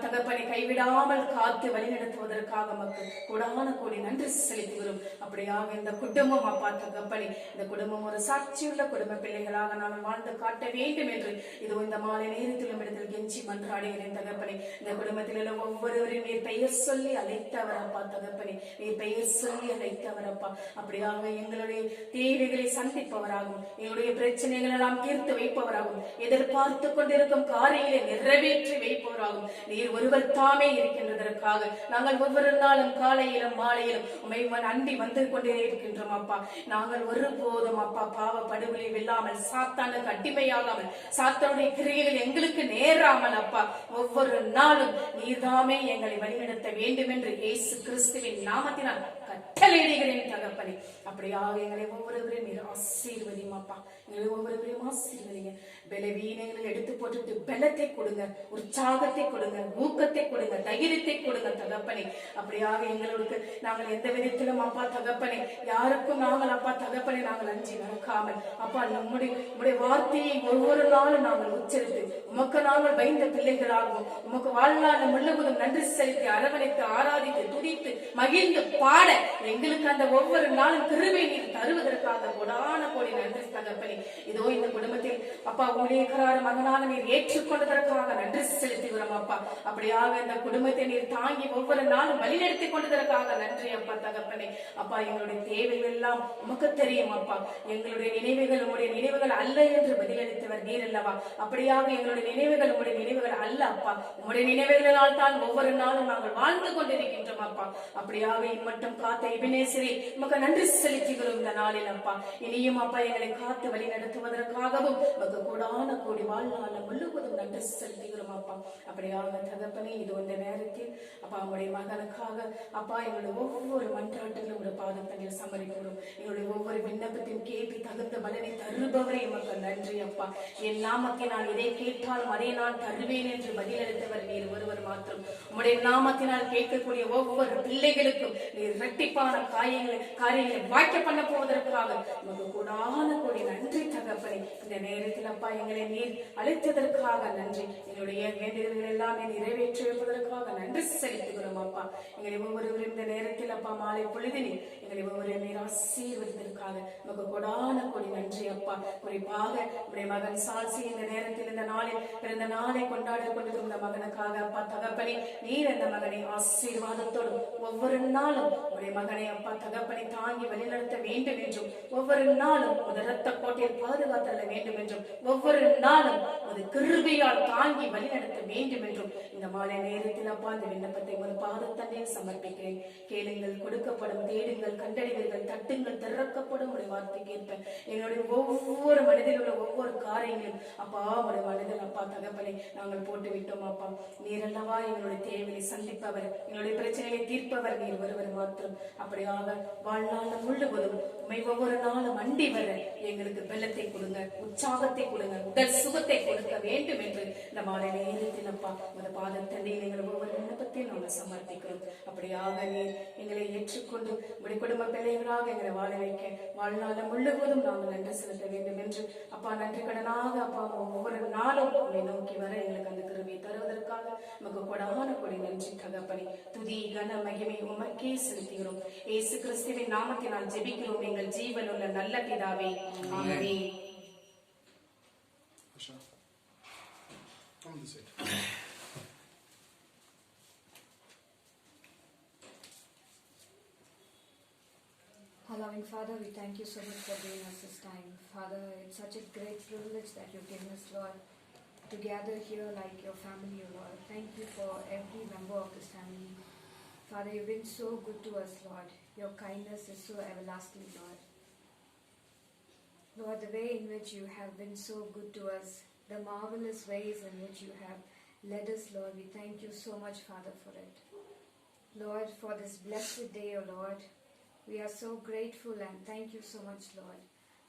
தகப்பனை கைவிடாமல் காத்து வழிநடத்துவதற்காக உமக்கு கோடான கோடி நன்றி செலுத்துகிறோம். அப்படியாக இந்த குடும்பம் அப்பா தகப்பனை இந்த குடும்பம் ஒரு சாட்சியுள்ள குடும்ப பிள்ளைகளாக நாம் வாழ்ந்து காட்ட வேண்டும் என்று இது இந்த மாலை நேரத்திலும் இடத்தில் கெஞ்சி மன்றாடுகிறேன் தகப்பனை. இந்த குடும்பத்தில் உள்ள ஒவ்வொருவரையும் நீர் பெயர் சொல்லி அழைத்தவர் அப்பா தகப்பனை, நீர் பெயர் சொல்லி அழைத்தவர் அப்பா. அப்படியாக எங்களுடைய தேவைகளை சந்திப்பவராகும், எங்களுடைய பிரச்சனைகள் எல்லாம் தீர்த்து வைப்பவராகும், எதிர்பார்த்து கொண்டிருக்கும் காரியங்களை நிறைவேற்றி வைப்பவராகும் நீர் ஒருவர் தாமே இருக்கின்றதற்காக நாங்கள் ஒவ்வொரு நாளும் காலையிலும் மாலையிலும் உம்மை அண்டி வந்து கொண்டே இருக்கின்றோம் அப்பா. நாங்கள் ஒருபோதும் அப்பா பாவ படுகொலை வெல்லாமல் சாத்தானுக்கு அடிமையாகாமல் சாத்தானுடைய கிரியைகள் எங்களுக்கு நேராமல் அப்பா ஒவ்வொரு நாளும் நீர்தாமே எங்களை வழிநடத்த வேண்டும் என்று இயேசு கிறிஸ்துவின் நாமத்தினால் கட்டளையிடுகிறேன் தகப்பனே. அப்படியாக எங்களை ஒவ்வொருவரையும் நீர் ஆசீர்வதியும் அப்பா, எங்களை ஒவ்வொருவரையும் ஆசீர்வதிங்க. பலவீனங்களை எடுத்து போட்டுட்டு பலத்தை கொடுங்க, உற்சாகத்தை கொடுங்க, ஊக்கத்தை கொடுங்க, தைரியத்தை கொடுங்க தகப்பனே. அப்படியாக எங்களுக்கு நாங்கள் எந்த விதத்திலும் அப்பா தகப்பனே யாருக்கும் நாங்கள் அப்பா தகப்பனை நாங்கள் அஞ்சி நடக்காமல் அப்பா நம்முடைய வார்த்தையை ஒவ்வொரு நாளும் நாங்கள் உச்சரித்து உமக்கு நாங்கள் பயந்த பிள்ளைகளாகவும் உமக்கு வாழ்நாள் முழுவதும் நன்றி செலுத்தி அரவணைத்து ஆராதித்து துதித்து மகிழ்ந்து பாட எங்களுக்கு அந்த ஒவ்வொரு நாளும் கிருபை நீர் தருவதற்காக கோடான கோடி நன்றி தகப்பனே. இதோ இந்த குடும்பத்தில் அப்பா ஊழியக்கார மகனாக நீர் ஏற்றுக்கொண்டதற்காக நன்றி செலுத்துகிறோம் அப்பா. அப்படியாக இந்த குடும்பத்தை நீர் தாங்கி ஒவ்வொரு நாளும் வழிநடத்தி கொண்டதற்காக நன்றி அப்பா தகப்பனே. அப்பா எங்களுடைய தேவைகள் எல்லாம் உமக்கு தெரியும் அப்பா, எங்களுடைய நினைவுகள் உங்களுடைய நினைவுகள் அல்ல என்று பதிலளித்தவர் நீர் அல்லவா. அப்படியாக எங்களுடைய நினைவுகள் உங்களுடைய நினைவுகள் அல்ல அப்பா, உங்களுடைய நினைவுகளால் தான் ஒவ்வொரு நாளும் நாங்கள் வாழ்ந்து கொண்டிருக்கின்றோம் அப்பா. அப்படியாக இம்மட்டும் காத்த எபினேசரே உமக்கு நன்றி செலுத்துகிறோம் இந்த நாளில் அப்பா. இனியும் அப்பா எங்களை காத்து வழி நடத்துவதற்காகவும் உமக்கு கூடான கூடி வாழ்நாள் முழுவதும் நன்றி செலுத்துகிறோம் அப்பா. அப்படியாக தகப்பனே இது இந்த நேரத்தில் அப்பா உங்களுடைய மகனுக்காக அப்பா எங்களுடைய ஒவ்வொரு மன்றாட்டுகளும் பாதத்தங்கள் சமரிக்கிறோம். எங்களுடைய ஒவ்வொரு விண்ணப்பத்தையும் கேட்டு தகுந்த பலனை தருபவரே எமக்கு நன்றி அப்பா. என் நாமத்தினால் எதை கேட்டாலும் அதை நான் தருவேன் என்று பதிலளித்தவர் நீர் ஒருவர் மாத்திரம். உம்முடைய நாமத்தினால் கேட்கக்கூடிய ஒவ்வொரு பிள்ளைகளுக்கும் நீர் இரட்டிப்பான காரியங்களை வாய்க்க பண்ண போவதற்காக உமக்கு கூடான கூடி நன்றி தகப்பனே. இந்த நேரத்தில் அப்பா எங்களை நீர் அழைத்ததற்காக நன்றி. எங்களுடைய வேண்டுதல்கள் எல்லாமே நிறைவேற்றி வைப்பதற்காக நன்றி செலுத்துகிறோம் அப்பா. எங்களை ஒவ்வொருவரும் இந்த நேரத்தில் அப்பா மாலை பொழுதினே எங்களை ஒவ்வொரு நீர் ஆசீர்வதித்ததற்காக உமக்கு கூடான கூடி நன்றி அப்பா. குறிப்பாக உடைய மகன் சால்சி இந்த நேரத்தில் இந்த நாளில் பிறந்த நாளை கொண்டாடி கொண்டிருந்த மகனுக்காக அப்பா தகப்பனே நீர் அந்த மகனை ஆசீர்வாதத்தோடும் ஒவ்வொரு நாளும் உடைய மகனை அப்பா தகப்பனை தாங்கி வழிநடத்த வேண்டும் என்றும் ஒவ்வொரு நாளும் ஒரு இரத்த கோட்டையில் பாதுகாத்தள்ள வேண்டும் என்றும் ஒவ்வொரு நாளும் ஒரு கிருபையால் தாங்கி வழிநடத்த வேண்டும் என்றும் இந்த மாலை நேரத்தில் அப்பா அந்த விண்ணப்பத்தை ஒரு பாதத்தண்டே சமர்ப்பிக்கிறேன். கேளுங்கள் கொடுக்கப்படும், தேடுங்கள் கண்டறிவீர்கள், தட்டுங்கள் திறக்கப்படும். உடைய வார்த்தை கேட்ப எங்களுடைய ஒவ்வொரு மனதில் உள்ள ஒவ்வொரு காரியங்களும் அப்பா உடைய மனதில் அப்பா தகப்பனை நாங்கள் போட்டு விட்டோம் அப்பா. நீர் அல்லவா எங்களுடைய தேவையை சந்திப்பவர், எங்களுடைய பிரச்சனைகளை தீர்ப்பவர் நீர் ஒருவர் மாத்திரம். அப்படியாக வாழ்நாள் முழுவதும் உண்மை ஒவ்வொரு நாளும் அண்டி வர எங்களுக்கு பலத்தை கொடுங்க, உற்சாகத்தை கொடுங்க, உடல் சுகத்தை கொடுக்க வேண்டும் என்று இந்த மாலை நேரத்தில் அப்பா உங்க பாதத்தண்டை எங்கள் ஒவ்வொரு விண்ணப்பத்தையும் நாங்கள் சமர்ப்பிக்கிறோம். அப்படியாக நீர் எங்களை ஏற்றுக்கொண்டு உடைய குடும்ப பிள்ளைகளாக எங்களை வாழ வைக்க வாழ்நாள் முழுவதும் நாங்கள் நன்றி செலுத்த வேண்டும் என்று அப்பா நன்றி கடனாக அப்பா ஒவ்வொரு நாளும் உங்களை நோக்கி வர எங்களுக்கு அந்த கிருபையை தருவதற்காக நமக்கு கொடான கொடி நன்றி தகப்பனே. துதி கன மகிமை உமக்கே செலுத்துகிறோம். இயேசு கிறிஸ்துவின் நாமத்தினால் ஜெபிக்கிறோம் எங்கள் ஜீவனுள்ள நல்ல பிதாவே, ஆமென். Come this side. Loving Father, we thank you so much for giving us this time. Father, it's such a great privilege that you've given us, Lord, to gather here like your family, Lord. Thank you for every member of this family. Father, you've been so good to us, Lord. Your kindness is so everlasting, Lord. Lord, the way in which you have been so good to us, the marvelous ways in which you have led us, Lord, we thank you so much, Father, for it. Lord, for this blessed day, O Lord, we are so grateful and thank you so much, Lord.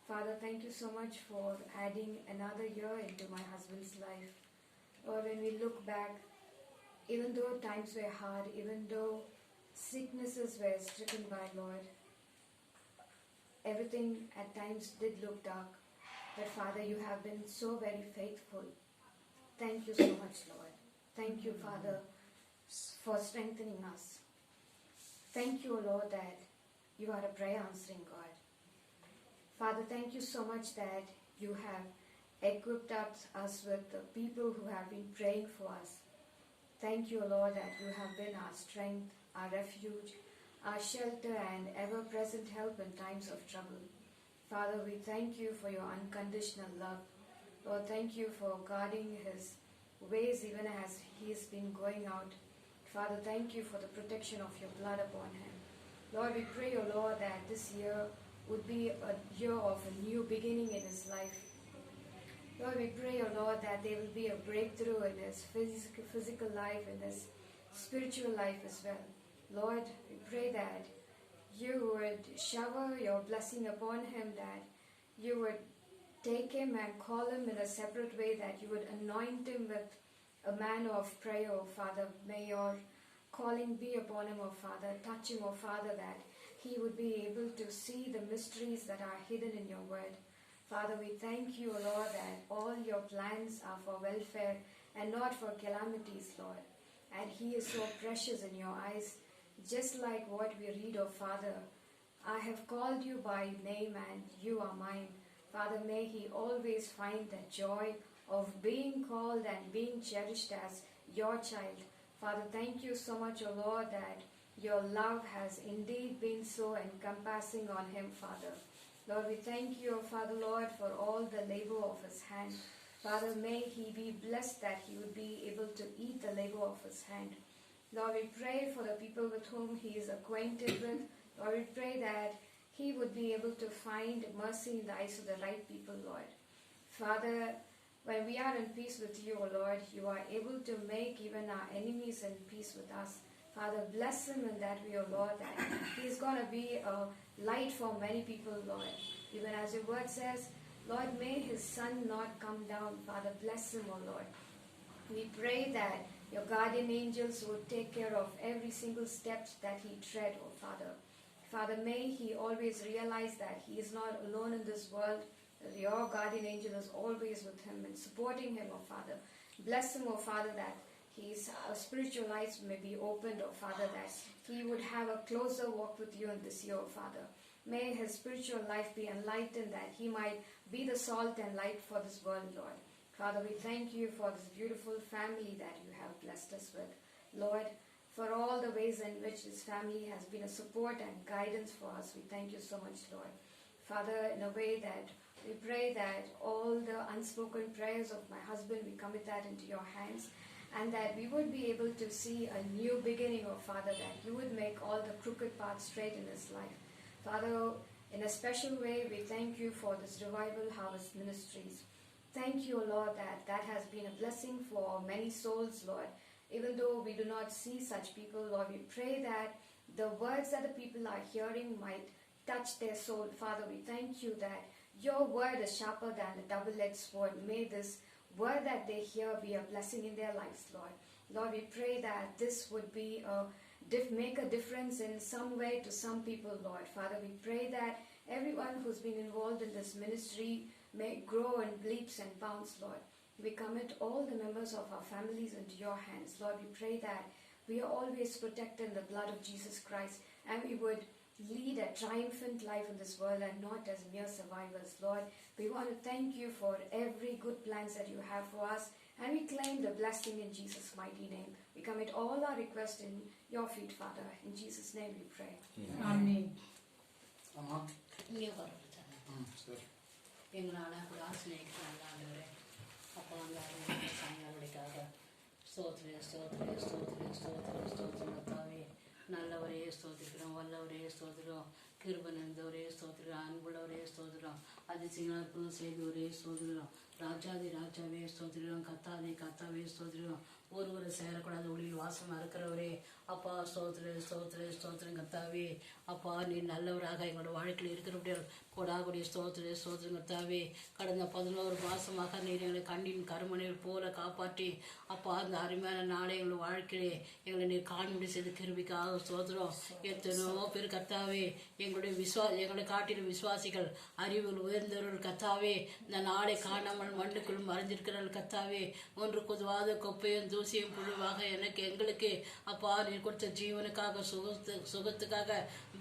Father, thank you so much for adding another year into my husband's life. Lord, when we look back, even though times were hard, even though sicknesses were stricken by, Lord, everything at times did look dark. But Father, you have been so very faithful. Thank you so much, Lord. Thank you, Father, for strengthening us. Thank you, Lord, that you are a prayer answering God. Father, thank you so much that you have equipped us with the people who have been praying for us. Thank you, Lord, that you have been our strength, our refuge, our shelter, and ever-present help in times of trouble. Father, we thank you for your unconditional love. Lord, thank you for guarding his ways even as he has been going out. Father, thank you for the protection of your blood upon him. Lord, we pray, O Lord, that this year would be a year of a new beginning in his life. Lord, we pray, O Lord, that there will be a breakthrough in his physical life, in his spiritual life as well. Lord, we pray that you would shower your blessing upon him, that you would take him and call him in a separate way, that you would anoint him with a man of prayer, O Father. May your calling be upon him, O Father. Touch him, O Father, that he would be able to see the mysteries that are hidden in your word. Father, we thank you, O Lord, that all your plans are for welfare and not for calamities, Lord. And he is so precious in your eyes, just like what we read of Father. I have called you by name and you are mine. Father, may he always find the joy of being called and being cherished as your child. Father, thank you so much, O Lord, that your love has indeed been so encompassing on him, Father. Lord, we thank you, O Father, Lord, for all the labor of his hand. Father, may he be blessed that he would be able to eat the labor of his hand. Lord, we pray for the people with whom he is acquainted with. Lord, we pray that he would be able to find mercy in the eyes of the right people, Lord. Father, when we are in peace with you, O Lord, you are able to make even our enemies in peace with us. Father, bless him in that way, O Lord, that he's going to be a light for many people, Lord. Even as your word says, Lord, may his sun not come down. Father, bless him, O Lord. We pray that your guardian angels would take care of every single step that he tread, O Father. Father, may he always realize that he is not alone in this world. That your guardian angel is always with him and supporting him, O Father. Bless him, O Father, that his spiritual eyes may be opened, O Father, that he would have a closer walk with you in this year, O Father. May his spiritual life be enlightened, that he might be the salt and light for this world, Lord. Father, we thank you for this beautiful family that you have blessed us with. Lord, for all the ways in which this family has been a support and guidance for us, we thank you so much, Lord. Father, in a way that we pray that all the unspoken prayers of my husband, we commit that into your hands, and that we would be able to see a new beginning, oh Father, that you would make all the crooked paths straight in his life. Father, in a special way, we thank you for this Revival Harvest Ministries. Thank you, Lord, that has been a blessing for many souls, Lord. Even though we do not see such people, Lord, we pray that the words that the people are hearing might touch their soul. Father, we thank you that your word is sharper than a double-edged sword. May this word that they hear be a blessing in their lives, Lord. Lord, we pray that this would be make a difference in some way to some people, Lord. Father, we pray that everyone who's been involved in this ministry may grow in leaps and bounds, Lord. We commit all the members of our families into your hands. Lord, we pray that we are always protected in the blood of Jesus Christ, and we would lead a triumphant life in this world and not as mere survivors, Lord. We want to thank you for every good plans that you have for us, and we claim the blessing in Jesus' mighty name. We commit all our requests in your feet, Father. In Jesus' name we pray. Amen. ஆமா இங்கே வரப்பட்டாங்க சரி எங்களால் கூட ஆசிரியக்கிறாங்க ஆண்டவரே. அப்போ அந்த சாயங்காலடிக்காக ஸ்தோத்திரம் ஸ்தோத்திரம் ஸ்தோத்திரம் ஸ்தோத்திரம் ஸ்தோத்திரம் கர்த்தாவே. நல்லவரே ஸ்தோத்திரிக்கிறோம், வல்லவரே ஸ்தோத்திரம், கிருபை நிறைந்தவரே ஸ்தோத்திரம், அன்புள்ளவரே ஸ்தோத்திரம், அதிசயங்கள் அற்புதம் செய்தவரே ஸ்தோத்திரம், ராஜாதி ராஜாவே ஸ்தோத்திரம், கத்தாதி கத்தாவே ஸ்தோத்திரம், ஒருவரை சேரக்கூடாத ஒளியில் வாசமாக இருக்கிறவரே அப்பா. ஸ்தோத்திரம் ஸ்தோத்திரம் ஸ்தோத்திரம் கர்த்தாவே. அப்பா, நீ நல்லவராக எங்களோட வாழ்க்கையில் இருக்கிறபடியா கொடாகுடைய ஸ்தோத்திரம் ஸ்தோத்திரம் கர்த்தாவே. கடந்த 11 மாதமாக நீர் எங்களை கண்ணின் கருமனையில் போல காப்பாற்றி அப்பா, அந்த அருமையான நாளை எங்கள் வாழ்க்கையிலே எங்களை நீர் காண்படி செய்து கிருபிக்காக ஸ்தோத்திரம். எத்தனையோ பேர் கர்த்தாவே, எங்களுடைய எங்களை காட்டின விசுவாசிகள், அறிவில் உயர்ந்தவர்கள் கர்த்தாவே, இந்த நாளை காணாமல் மண்ணுக்குள் மறைஞ்சிருக்கிறார்கள் கர்த்தாவே. ஒன்று பொதுவாத குப்பையும் தூசியும் புழுவாக எங்களுக்கு அப்பா நீர் கொடுத்த ஜீவனுக்காக சுகத்துக்காக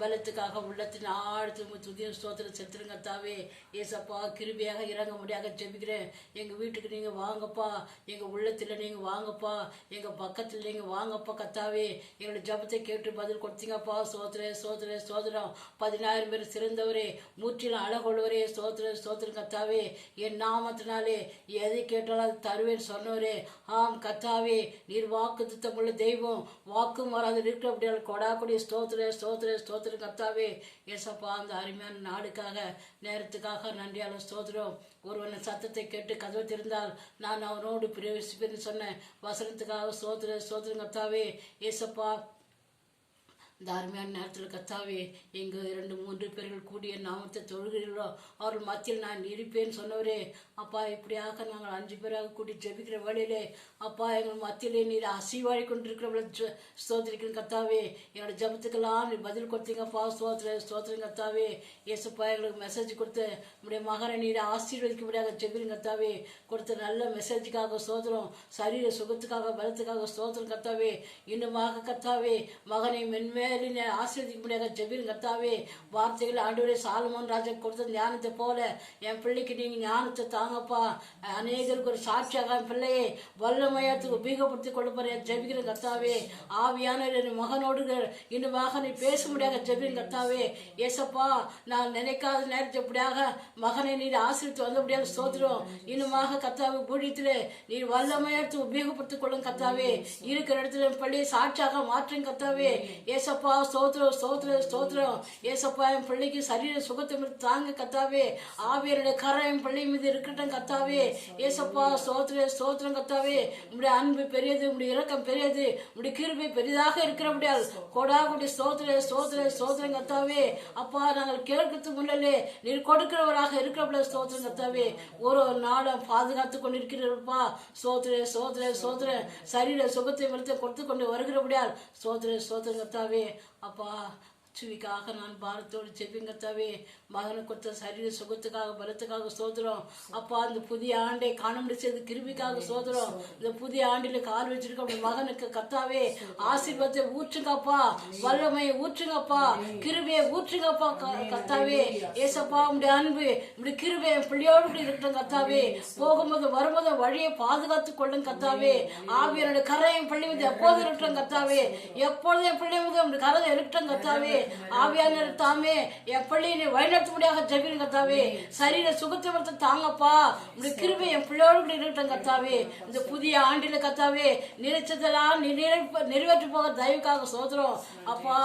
பலத்துக்காக உள்ளத்தின் ஆழ்த்து துதிய ஸ்தோத்திரம் செலுத்துருங்க கர்த்தாவே. ஏசப்பா, கிருபியாக இறங்க முடியாத ஜெபிக்கிறேன். எங்கள் வீட்டுக்கு நீங்கள் வாங்கப்பா, எங்கள் உள்ளத்தில் நீங்கள் வாங்கப்பா, எங்கள் பக்கத்தில் நீங்கள் வாங்கப்பா கர்த்தாவே. எங்களோட ஜபத்தை கேட்டு பதில் கொடுத்தீங்கப்பா. ஸ்தோத்திரம் ஸ்தோத்திரம் ஸ்தோத்திரம். 10,000 பேர் சிறந்தவரே, முற்றிலும் அழகொள்வரே ஸ்தோத்திரம் ஸ்தோத்திரம் கர்த்தாவே. என் நாமத்தினாலே எதை கேட்டாலும் அது தருவேன் சொன்னவரே. ஆம் கர்த்தாவே, நீர் வாக்கு திட்டமுள்ள தெய்வம், வாக்கும் வராது இருக்கிற அப்படியால் கொடாக்கூடிய ஸ்தோத்திரம் ஸ்தோத்திரம் ஸ்தோத்திரம் கர்த்தாவே. ஏசப்பா, அந்த அருமையான நாடுக்காக நேரத்துக்காக நன்றியால ஸ்தோத்திரம். ஒருவன் சத்தத்தை கேட்டு கதவு திறந்தால் நான் அவனோடு பிரவேசிப்பேன்னு சொன்ன வசனத்துக்காக ஸ்தோத்திரம் ஸ்தோத்திரம் கர்த்தாவே. ஏசப்பா, இந்த அருமையான நேரத்தில் கர்த்தாவே, எங்கு 2-3 பேர்கள் கூடிய நாமத்தை தொழுகிறீர்களோ அவர்கள் மத்தியில் நான் இருப்பேன்னு சொன்னவரே. அப்பா, இப்படியாக நாங்கள் 5 பேராக கூடி ஜெபிக்கிற வேளையிலே அப்பா, எங்கள் மத்தியிலே நீர் அசைவாடி கொண்டிருக்கிறவளை ஸ்தோத்திரிக்கிறேன் கர்த்தாவே. எங்களோட ஜபத்துக்கெல்லாம் நீர் பதில் கொடுத்தீங்கப்பா. ஸ்தோத்திரம் ஸ்தோத்திரம் கர்த்தாவே. ஏசப்பா, எங்களுக்கு மெசேஜ் கொடுத்து நம்முடைய மகனை நீர் ஆசீர்வதிக்கும்படியாக ஜெபிக்கிறேன் கர்த்தாவே. கொடுத்த நல்ல மெசேஜுக்காக ஸ்தோத்திரம், சரீர சுகத்துக்காக பலத்துக்காக ஸ்தோத்திரம் கர்த்தாவே. இன்னுமாக கர்த்தாவே, மகனை மென்மே ஆசீர்வதிக்கும்படியாக ஜெபிக்கிறேன் கர்த்தாவே. வார்த்தைகள் ஆண்டவரே, சாலமோன் ராஜா கொடுத்த ஞானத்தை போல என் பிள்ளைக்கு நீங்க ஞானத்தை தாங்கப்பா. அநேகருக்கு ஒரு சாட்சியாக என் பிள்ளையை வல்லமையத்துக்கு உபயோகப்படுத்திக் கொள்ளப்போற ஜெபிக்கிறேன் கர்த்தாவே. ஆவியான மகனோடு இன்னுமாக நீ பேச முடியாத ஜெபிக்கிறேன் கர்த்தாவே. ஏசப்பா, நான் நினைக்காத நேரத்தை எப்படியாக மகனை நீர் ஆசீர்வித்து வந்தபடியாக ஸ்தோத்திரம். இன்னுமாக கர்த்தாவே, ஊழியத்திலே நீர் வல்லமையத்துக்கு உபயோகப்படுத்திக் கொள்ளும் கர்த்தாவே. இருக்கிற இடத்துல என் பிள்ளையை சாட்சியாக மாற்றுங்க கர்த்தாவே. ஏசப்பா, ஏசப்பா ஸ்தோத்திரம் ஸ்தோத்திரம் ஸ்தோத்திரம். ஏசப்பா என் பிள்ளைக்கு சரீர சுகத்தை தாங்க கத்தாவே. ஆவியருடைய கரை என் பிள்ளை மீது இருக்கட்டும் கத்தாவே. ஏசப்பா ஸ்தோத்திரம் ஸ்தோத்திரம் கத்தாவே. உங்களுடைய அன்பு பெரியது, உங்களுடைய இரக்கம் பெரியது, உங்களுடைய கிருபை பெரிதாக இருக்கிறபடியால் கொடாகுடி ஸ்தோத்திரம் ஸ்தோத்திரம் ஸ்தோத்திரம் கத்தாவே. அப்பா நாங்கள் கேட்கறதுக்கு முன்னாலே நீர் கொடுக்கிறவராக இருக்கிறபடியால் ஸ்தோத்திரம் கத்தாவே. ஒரு நாளும் பாதுகாத்து கொண்டு இருக்கிறப்பா. சோத்திர சோத்திர சோத்திர சரீர சுகத்தை மருத்துவ கொடுத்து கொண்டு வருகிறபடியால் சோத்திர சோத்திரம் கத்தாவே. அப்பா சுவிக்காக நான் பாரத்தோடு செப்பிங்கத்தாவே. மகனை கொடுத்த சரீர சுகத்துக்காக பலத்துக்காக சோதரம். அப்பா இந்த புதிய ஆண்டை காண முடிச்சது கிருபிக்காக சோதரம். இந்த புதிய ஆண்டில கால் வச்சிருக்க மகனுக்கு கத்தாவே ஆசீர்வாதத்தை ஊற்றுங்கப்பா, வல்லமையை ஊற்றுங்கப்பா, கிருபியை ஊற்றுங்கப்பா கத்தாவே. ஏசப்பா உடைய அன்பு உடைய கிருபை பிள்ளையோடு இருக்கட்டும் கத்தாவே. போகும்போது வரும்போது வழியை பாதுகாத்து கொள்ளும் கத்தாவே. ஆவியருடைய கரையும் பள்ளி மீது எப்போது இருக்கட்டும் கத்தாவே. எப்பொழுது என் பிள்ளை மீது உடைய கரை இருக்கட்டும் கத்தாவே. ஆவியான தாமே என் பிள்ளையை வழிநடத்த முடியாத ஜெபின் கத்தாவே. சரீர சுகத்தை வரத்தை தாங்கப்பா. உடைய கிருபை என் பிள்ளையோடு இருக்கட்டும் கத்தாவே. இந்த புதிய ஆண்டில கத்தாவே நினைச்சதெல்லாம் நிறைவேற்றி போக தயவுக்காக சோதரம். அப்பா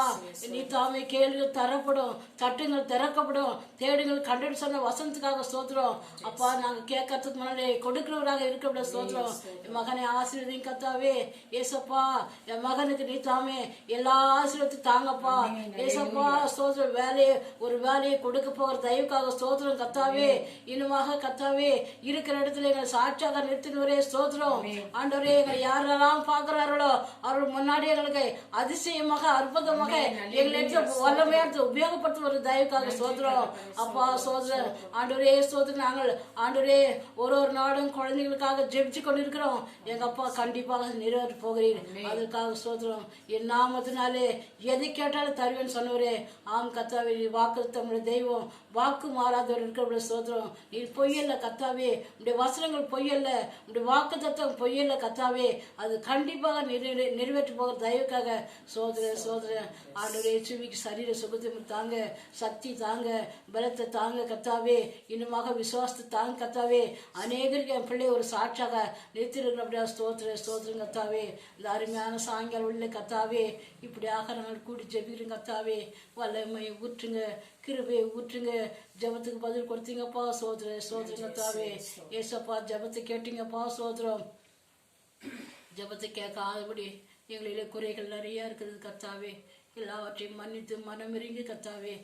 நீ தாமே கேள்விகள் தரப்படும், தட்டுங்கள் திறக்கப்படும், தேடுங்கள் கண்டு சொன்ன வசனத்துக்காக சோதரம். அப்பா நாங்க கேட்கறதுக்கு முன்னாடி கொடுக்கிறவராக இருக்க சோதரம். என் மகனை ஆசீர்வதியும் கத்தாவே. ஏசப்பா என் மகனுக்கு நீ தாமே எல்லா ஆசீர்வாதத்தையும் தாங்கப்பா. ஏசப்பா ஸ்தோத்திரம். ஒரு வேலையை கொடுக்க போகிற தயவுக்காக ஸ்தோத்திரம் கத்தாவே. இன்னுமாக கத்தாவே இருக்கிற இடத்துல எங்களை சாட்சியாக நிறுத்தினவரே ஸ்தோத்திரம். ஆண்டவரே எங்களை யாரெல்லாம் பாக்குறார்களோ அவர்கள் முன்னாடி எங்களுக்கு அதிசயமாக அற்புதமாக எங்களை வல்லமையாக உபயோகப்படுத்த ஒரு தயவுக்காக ஸ்தோத்திரம். அப்பா ஸ்தோத்திரம். ஆண்டவரே ஸ்தோத்திரம். நாங்கள் ஆண்டவரே ஒரு நாடும் குழந்தைகளுக்காக ஜெபிச்சு கொண்டிருக்கிறோம். எங்க அப்பா கண்டிப்பாக நிறைவேற்ற போகிறீர். அதற்காக ஸ்தோத்திரம். என் நாமத்தினாலே எதை கேட்டாலும் தருவேன் சொன்னவரே. ஆம் கத்தாவே வாக்கு தமிழ் தெய்வம், வாக்கு மாறாதவர் இருக்கிற ஸ்தோத்திரம். நீ பொய்யல்ல கத்தாவே. உடைய வசனங்கள் பொய்யல்ல, உடைய வாக்கு தத்துவம் பொய்யல்ல கத்தாவே. அது கண்டிப்பாக நிறைவேற்ற போகிற தயவுக்காக சோதர சோதர. ஆண்டவரே சுவிக்கு சரீர சுகத்தை தாங்க, சக்தி தாங்க, பலத்தை தாங்க கத்தாவே. இன்னுமாக விசுவாசத்தை தாங்க கத்தாவே. அநேகருக்கு என் பிள்ளை ஒரு சாட்சியாக நிறுத்திருக்கிற அப்படியா ஸ்தோத்திர ஸ்தோத்திரம் கத்தாவே. இந்த அருமையான சாயங்காலம் உள்ள கத்தாவே இப்படியாக நாங்கள் கூடி ஜெபிக்கிறோம் கத்தாவே. வல்லமையை ஊற்றுங்க, கிருபையை ஊற்றுங்க. ஜபத்துக்கு பதில் கொடுத்தீங்கப்பா சோதர சோதரம் கத்தாவே. ஏசப்பா ஜபத்தை கேட்டீங்கப்பா சோதரம். ஜபத்தை கேட்காதபடி எங்களிலே குறைகள் நிறைய இருக்குது கத்தாவே. எல்லாவற்றையும் மன்னித்து மனமிறங்கி கத்தாவே.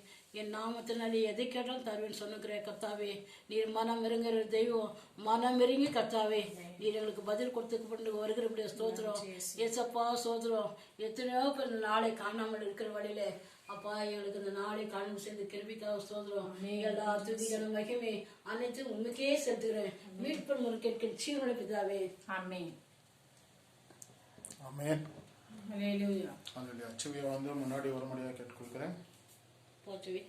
என் நாமத்தினாலே எதை கேட்டாலும் தருவேன் சொன்னுக்கிற கத்தாவே. நீர் மனம் இறங்குற தெய்வம், மனம் இறங்கி கத்தாவே. நீர் எங்களுக்கு பதில் கொடுத்து வருகிறபடிய ஸ்தோத்திரம். ஏசப்பா சோதரம். எத்தனையோ பேர் நாளை காணாமல் இருக்கிற வழியில அப்பா எங்களுக்கு இந்த நாளை காணும் சேர்ந்து கிருபிக்காக ஸ்தோத்திரம். எல்லா துதிகளும் மகிமை அனைத்தும் உண்மைக்கே செலுத்துகிறேன். மீட்பு முறை கேட்க சீவனை பிதாவே. ஆமென். ஆமென். ஹல்லேலூயா. ஹல்லேலூயா. சுவியை வந்து முன்னாடி ஒரு முறையாக கேட்டுக்கொள்கிறேன். போச்சுவி.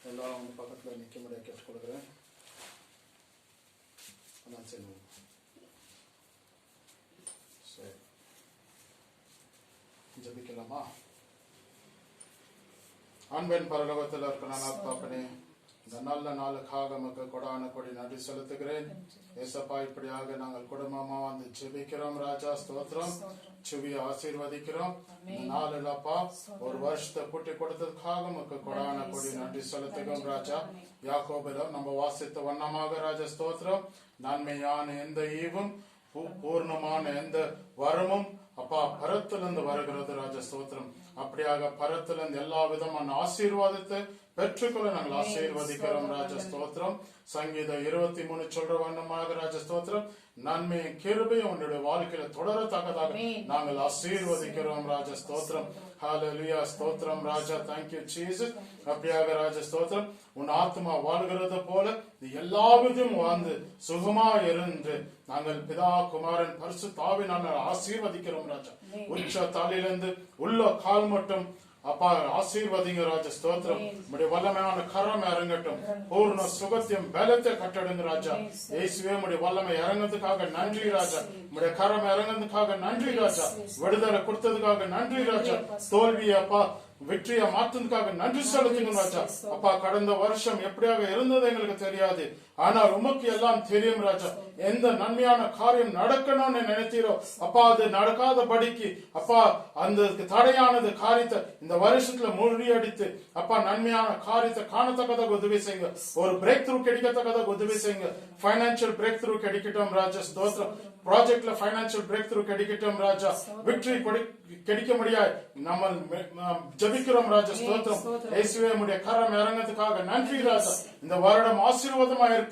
எல்லாரும் வந்து பக்கத்தில் நிற்க முடியாது கேட்டுக்கொள்கிறேன். சரி ஜபிக்கலாமா? அன்பின் பரலோகத்தில் இருக்கிற நாத்தாப்பனே, இந்த நல்ல நாளுக்காக நமக்கு கொடான கொடி நன்றி செலுத்துகிறேன். ஏசப்பா இப்படியாக நாங்கள் குடும்பமா வந்து ஜெபிக்கிறோம் ராஜா ஸ்தோத்திரம். சுவியை ஆசீர்வதிக்கிறோம். இந்த நாளில் அப்பா ஒரு வருஷத்தை கூட்டி கொடுத்ததுக்காக நமக்கு கொடான கொடி நன்றி செலுத்துகிறோம் ராஜா. யாக்கோபில நம்ம வாசித்த வண்ணமாக ராஜா ஸ்தோத்திரம். நன்மையான எந்த ஈவும் பூர்ணமான எந்த வரமும் அப்பா பரத்திலிருந்து வருகிறது ராஜா ஸ்தோத்திரம். அப்படியாக பரத்திலிருந்து எல்லா விதமான ஆசீர்வாதத்தை பெற்றுக்கொள்ள நாங்கள் ஆசீர்வதிக்கிறோம் ராஜா ஸ்தோத்திரம். சங்கீதம் 23 சொல்ற வண்ணமாக ராஜா ஸ்தோத்திரம். நன்மையும் கிருபையும் உன்னுடைய வாழ்க்கையில தொடரத்தக்கதாக நாங்கள் ஆசீர்வதிக்கிறோம் ராஜா ஸ்தோத்திரம். ஹல்லேலூயா ஸ்தோத்திரம் ராஜா. Thank you Jesus. அப்படியாக ராஜா ஸ்தோத்திரம். உன் ஆத்மா வாழ்கிறது போல எல்லா விதம் வாழ்ந்து சுகமா இருந்து நாங்கள் பிதா குமாரன் பரிசுத்த ஆவியானவரால் ஆசீர்வதிக்கிறோம் ராஜா. உச்ச தலையிலிருந்து உள்ள கால் மட்டும் அப்பா ஆசீர்வதிங்க ராஜா ஸ்தோத்திரம். உடைய வல்லமையான கரம் இறங்கட்டும். பூர்ண சுகத்தையும் பலத்தை கட்டடுங்க ராஜா. இயேசுவே உடைய வல்லமை இறங்குறதுக்காக நன்றி ராஜா. உடைய கரம் இறங்குறதுக்காக நன்றி ராஜா. விடுதலை கொடுத்ததுக்காக நன்றி ராஜா. தோல்வி அப்பா வெற்றியை மாற்றதுக்காக நன்றி செலுத்துகிறோம் ராஜா. அப்பா கடந்த வருஷம் எப்படியாக இருந்தது எங்களுக்கு தெரியாது, ஆனால் உமக்கு எல்லாம் தெரியும் ராஜா. எந்த நன்மையான காரியம் நடக்கணும்னு நினைத்தீரோ அப்பா அது நடக்காதபடிக்கு அப்பா அந்த தடையானது காரியத்தை இந்த வருஷத்துல முறியடித்து அப்பா நன்மையான காரியத்தை காணத்தக்கதாக உதவி செய்யுங்க. ஒரு பிரேக் த்ரூ கிடைக்கத்தக்கதாக உதவி செய்யுங்க. ஃபைனான்சியல் பிரேக் த்ரூ கிடைக்கட்டும் ராஜா. ஸ்தோத்திரம். ப்ராஜெக்ட்ல ஃபைனான்சியல் பிரேக் த்ரூ கிடைக்கட்டும் ராஜா. விக்டரி கிடைக்க முடியாது நம்ம ஜபிக்கிறோம் ராஜா. ஸ்தோத்திரம். இயேசுவே உம்முடைய கரம் இறங்கிறதுக்காக நன்றி ராஜா. இந்த வருடம் ஆசீர்வாதமா இருக்கிறோம்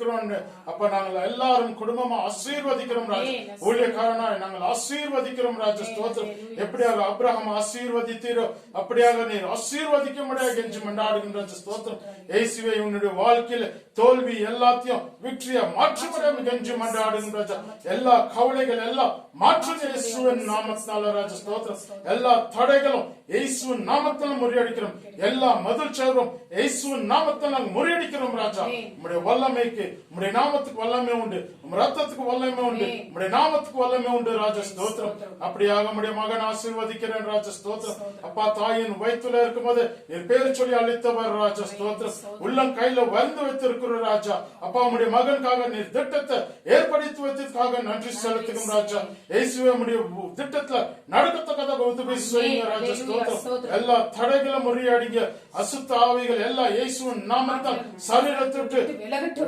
அப்ப நாங்கள் எல்லாரும் குடும்பமா ஆசீர்வதிக்கிறோம் ராஜா. ஊழியக்காரனாய் நாங்கள் ஆசீர்வதிக்கிறோம் ராஜா. ஸ்தோத்திரம். எப்படியாக அப்ரஹாம் ஆசீர்வதித்தீரோ அப்படியாக நீர் ஆசீர்வதிக்க முடியாது கெஞ்சி மண்டாடுகின்ற ஸ்தோத்திரம். இயேசுவே உன்னுடைய வாழ்க்கையில தோல்வி எல்லாத்தையும் விக்டரியா மாற்ற முடியாது கெஞ்சி மண்டாடுகின்ற ராஜா. எல்லா கவலைகள் எல்லாம் மாற்று இயேசுவின் நாமத்தினால ராஜா. ஸ்தோத்திரம். எல்லா தடைகளும் இயேசுவின் நாமத்தால் முறியடிக்கிறோம். எல்லா மதில் சேரும் இயேசுவின் நாமத்தால் நாங்கள் முறியடிக்கிறோம் ராஜா. உம்முடைய வல்லமைக்கு உம்முடைய நாமத்துக்கு வல்லமை உண்டு, உம் ரத்தத்துக்கு வல்லமை உண்டு, உம்முடைய நாமத்துக்கு வல்லமை உண்டு ராஜா. ஸ்தோத்திரம். அப்படியாக உம்முடைய மகன் ஆசீர்வதிக்கிறேன் ராஜா. ஸ்தோத்திரம். அப்பா தாயின் வயிற்றுல இருக்கும்போது என் பேர் சொல்லி அளித்தவர் ராஜா. ஸ்தோத்திரம். உள்ளம் கையில வந்து வைத்திருக்கிற ராஜா. அப்பா உம்முடைய மகனுக்காக நீர் திட்டத்தை ஏற்படுத்தி வைத்ததுக்காக நன்றி செலுத்துகிறோம் ராஜா. இயேசுவே உம்முடைய திட்டத்துல நடக்கத்தக்கதாக உதவி செய்யுங்க ராஜா. ஸ்தோத்திரம். எல்லா தடைகளும் முறியடிங்க. அசுத்த ஆவிகள் எல்லாம் இயேசுவின் நாமத்தால் சரீரத்தை விட்டு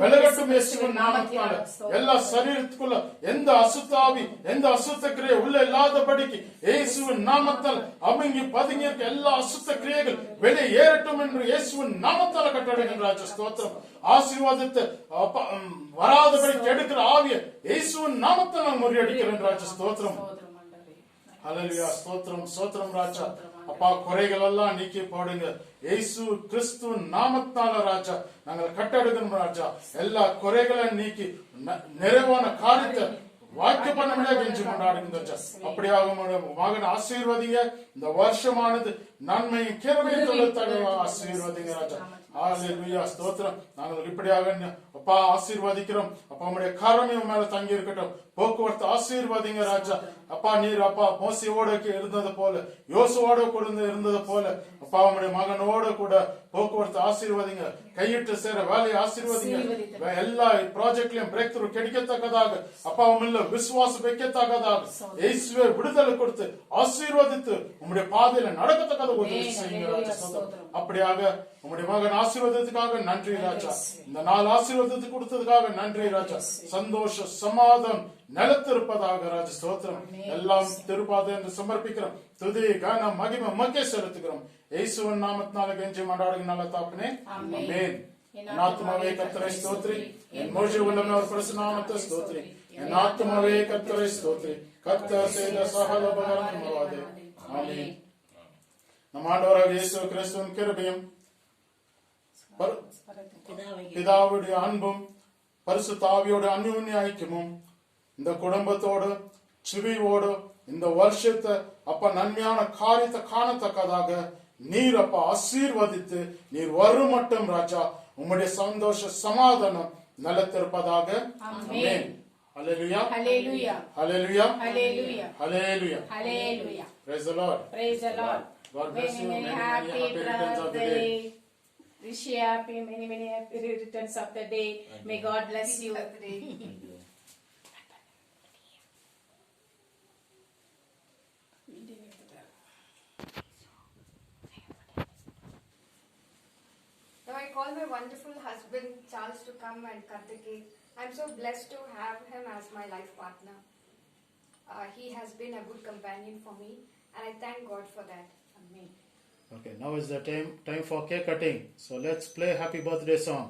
விலகட்டும். இயேசுவின் நாமத்தால் எல்லா சரீரத்துக்குள்ள எந்த அசுத்த ஆவி எந்த அசுத்த கிரியை உள்ள இல்லாதபடிக்கு இயேசுவின் நாமத்தால் அமுங்கி பதுங்கி இருக்க எல்லா அசுத்த கிரியைகள் வெளியே ஏறட்டும் என்று இயேசுவின் நாமத்தால் கட்டளையிடுகிற ராஜா. ஸ்தோத்திரம். ஆசீர்வாதத்தை வராதபடி கெடுக்கிற ஆவிய இயேசுவின் நாமத்தால் நான் முறியடிக்கிறேன் ராஜா. ஸ்தோத்திரம். ஹல்லேலூயா. ஸ்தோத்திரம். ஸ்தோத்திரம் ராஜா. அப்பா குறைகள் எல்லாம் நீக்கி போடுங்க இயேசு கிறிஸ்துவின் நாமத்தால ராஜா. நாங்கள் கட்டெடுக்கணும் ராஜா. எல்லா குறைகளையும் நீக்கி நிறைவான காரியத்தை வாக்கு பண்ண முடியாது கெஞ்சி கொண்டாடுங்க. அப்படியாக மகன் ஆசீர்வதிங்க. இந்த வருஷமானது நன்மையும் கிருபையும் ஆசீர்வதிங்க ராஜா. ஹல்லேலூயா. ஸ்தோத்திரம். நாங்கள் இப்படியாக அப்பா ஆசீர்வதிக்கிறோம். அப்பா உம்முடைய கரமே மேல தங்கி இருக்கட்டும். போக்குவரத்து ஆசீர்வதிங்க ராஜா. அப்பா நீர் அப்பா மோசையோட இருந்தது போல யோசுவோட கூட இருந்தது போல அப்பா உம்முடைய மகனோட கூட போக்குவரத்து ஆசீர்வதிங்க. கையிட்டு சேர வேலையை ஆசீர்வதிங்க. எல்லா ப்ராஜெக்ட்லயும் பிரேக் த்ரூ கிடைக்கத்தக்கதாக அப்பா உம்மில் விசுவாசம் வைக்கத்தக்கதாக இயேசுவே விடுதலை கொடுத்து ஆசீர்வதித்து உம்முடைய பாதையில நடக்கத்தக்கதாக உதவி செய்யுங்க ராஜா. அப்படியாக உம்முடைய மகன் ஆசீர்வாதத்துக்காக நன்றி ராஜா. இந்த நாள் ஆசீர்வாதத்துக்கு கொடுத்ததுக்காக நன்றி ராஜா. சந்தோஷ சமாதானம் நிலத்திருப்பதாக ராஜா. ஸ்தோத்திரம். எல்லாம் திருப்பாதை என்று சமர்ப்பிக்கிறோம். துதி கனம் மகிமை உமக்கே செலுத்துகிறோம். இயேசுவின் நாமத்தினால கெஞ்சி மண்டாடுகிற நல்ல தாப்பனே. ஆமென். என் ஆத்துமாவே கர்த்தரை ஸ்தோத்திரி. என் முழு உள்ளமே அவர் பரிசுத்த நாமத்தை ஸ்தோத்திரி. என் ஆத்துமாவே கர்த்தரை ஸ்தோத்திரி. கர்த்தர் செய்த சகல உபகாரங்களும் மறவாதே. ஆமென். நம் ஆண்டவராகிய இயேசு கிறிஸ்துவின் கிருபையும் பிதாவுடைய அன்பும் பரிசுத்த ஆவியோட அந்யோன்ய ஐக்கியமும் இந்த குடும்பத்தோடு சிவியோடு இந்த வருஷத்தை அப்ப நன்மையான காரியத்தை காணத்தக்கதாக நீர் அப்ப ஆசீர்வதித்து நீர் வரும் மட்டும் ராஜா உம்முடைய சந்தோஷ சமாதானம் நிலத்திருப்பதாக. ஆமென். ஹல்லேலூயா. Hallelujah. Hallelujah. Hallelujah. Hallelujah. Hallelujah. Praise the Lord. Praise the Lord. God bless you. Many happy returns of the day. Wish you happy, many happy returns of the day. May God bless you. Now I call my wonderful husband Charles to come and cut the cake. I'm so blessed to have him as my life partner. He has been a good companion for me, and I thank God for that. Amen. Okay, now is the time for cake cutting. So let's play happy birthday song.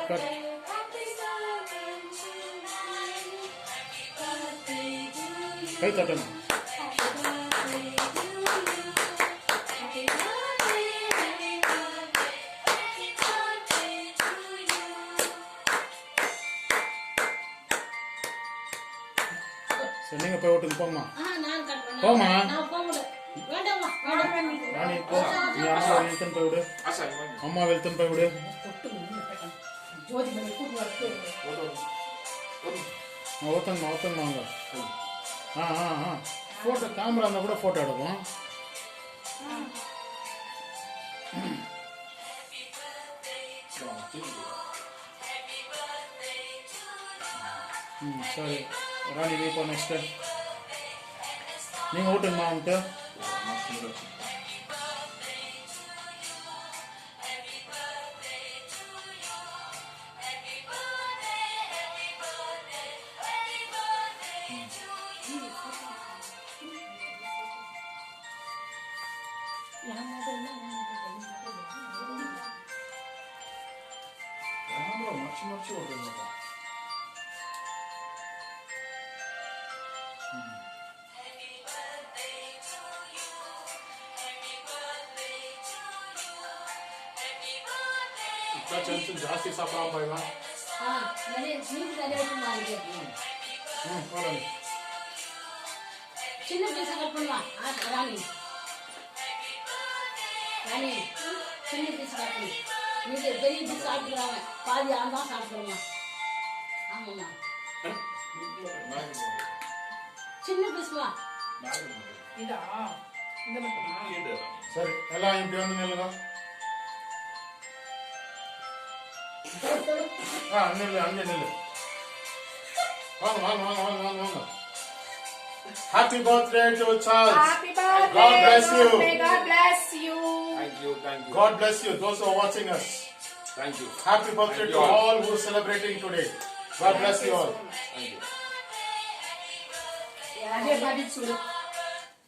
Cut. Hey, Tatana. நீங்க போய் ஓட்டுங்க போங்கம்மா. போமா ராணி போ. நீ அம்மா வெல்தன் போய் விடு. அம்மா வெல்தன் போய் விடு. ஒருத்தங்க வாங்க. ஃபோட்டோ கேமரா இருந்தால் கூட ஃபோட்டோ எடுப்போம். சரி ராணி நீ இப்போ நெக்ஸ்ட்டு நீங்கள் ஊட்டுங்கம்மா அவன்ட்டு. மறைச்சு ஓட்டுங்கப்பா. ಜಾಸ್ತಿ ಸಾಪ್ರಾಮ ಬಾಯ್ವಾ. சின்ன பீஸா கட் பண்ணுவா ராணி. ராணி சின்ன பீஸ் கட் பண்ணி நீங்க பெரிய பீஸ் சாப்பிடுறாங்க, பாதி ஆமா சாப்பிடுமா. ஆமாம்மா சின்ன பீஸ்மா. சரி எல்லாம் இப்படி வந்து நில்லுங்க. நில்லு அங்கே நில்லு. வாங்க வாங்க வாங்க வாங்க வாங்க வாங்க. Happy birthday to Charles. Happy birthday. God bless you. God bless you. Thank you, thank you. God bless you. Those who are watching us. Thank you. Happy birthday to all who are celebrating today. God bless you all. Thank you. అదే బాధ్యత చూడు.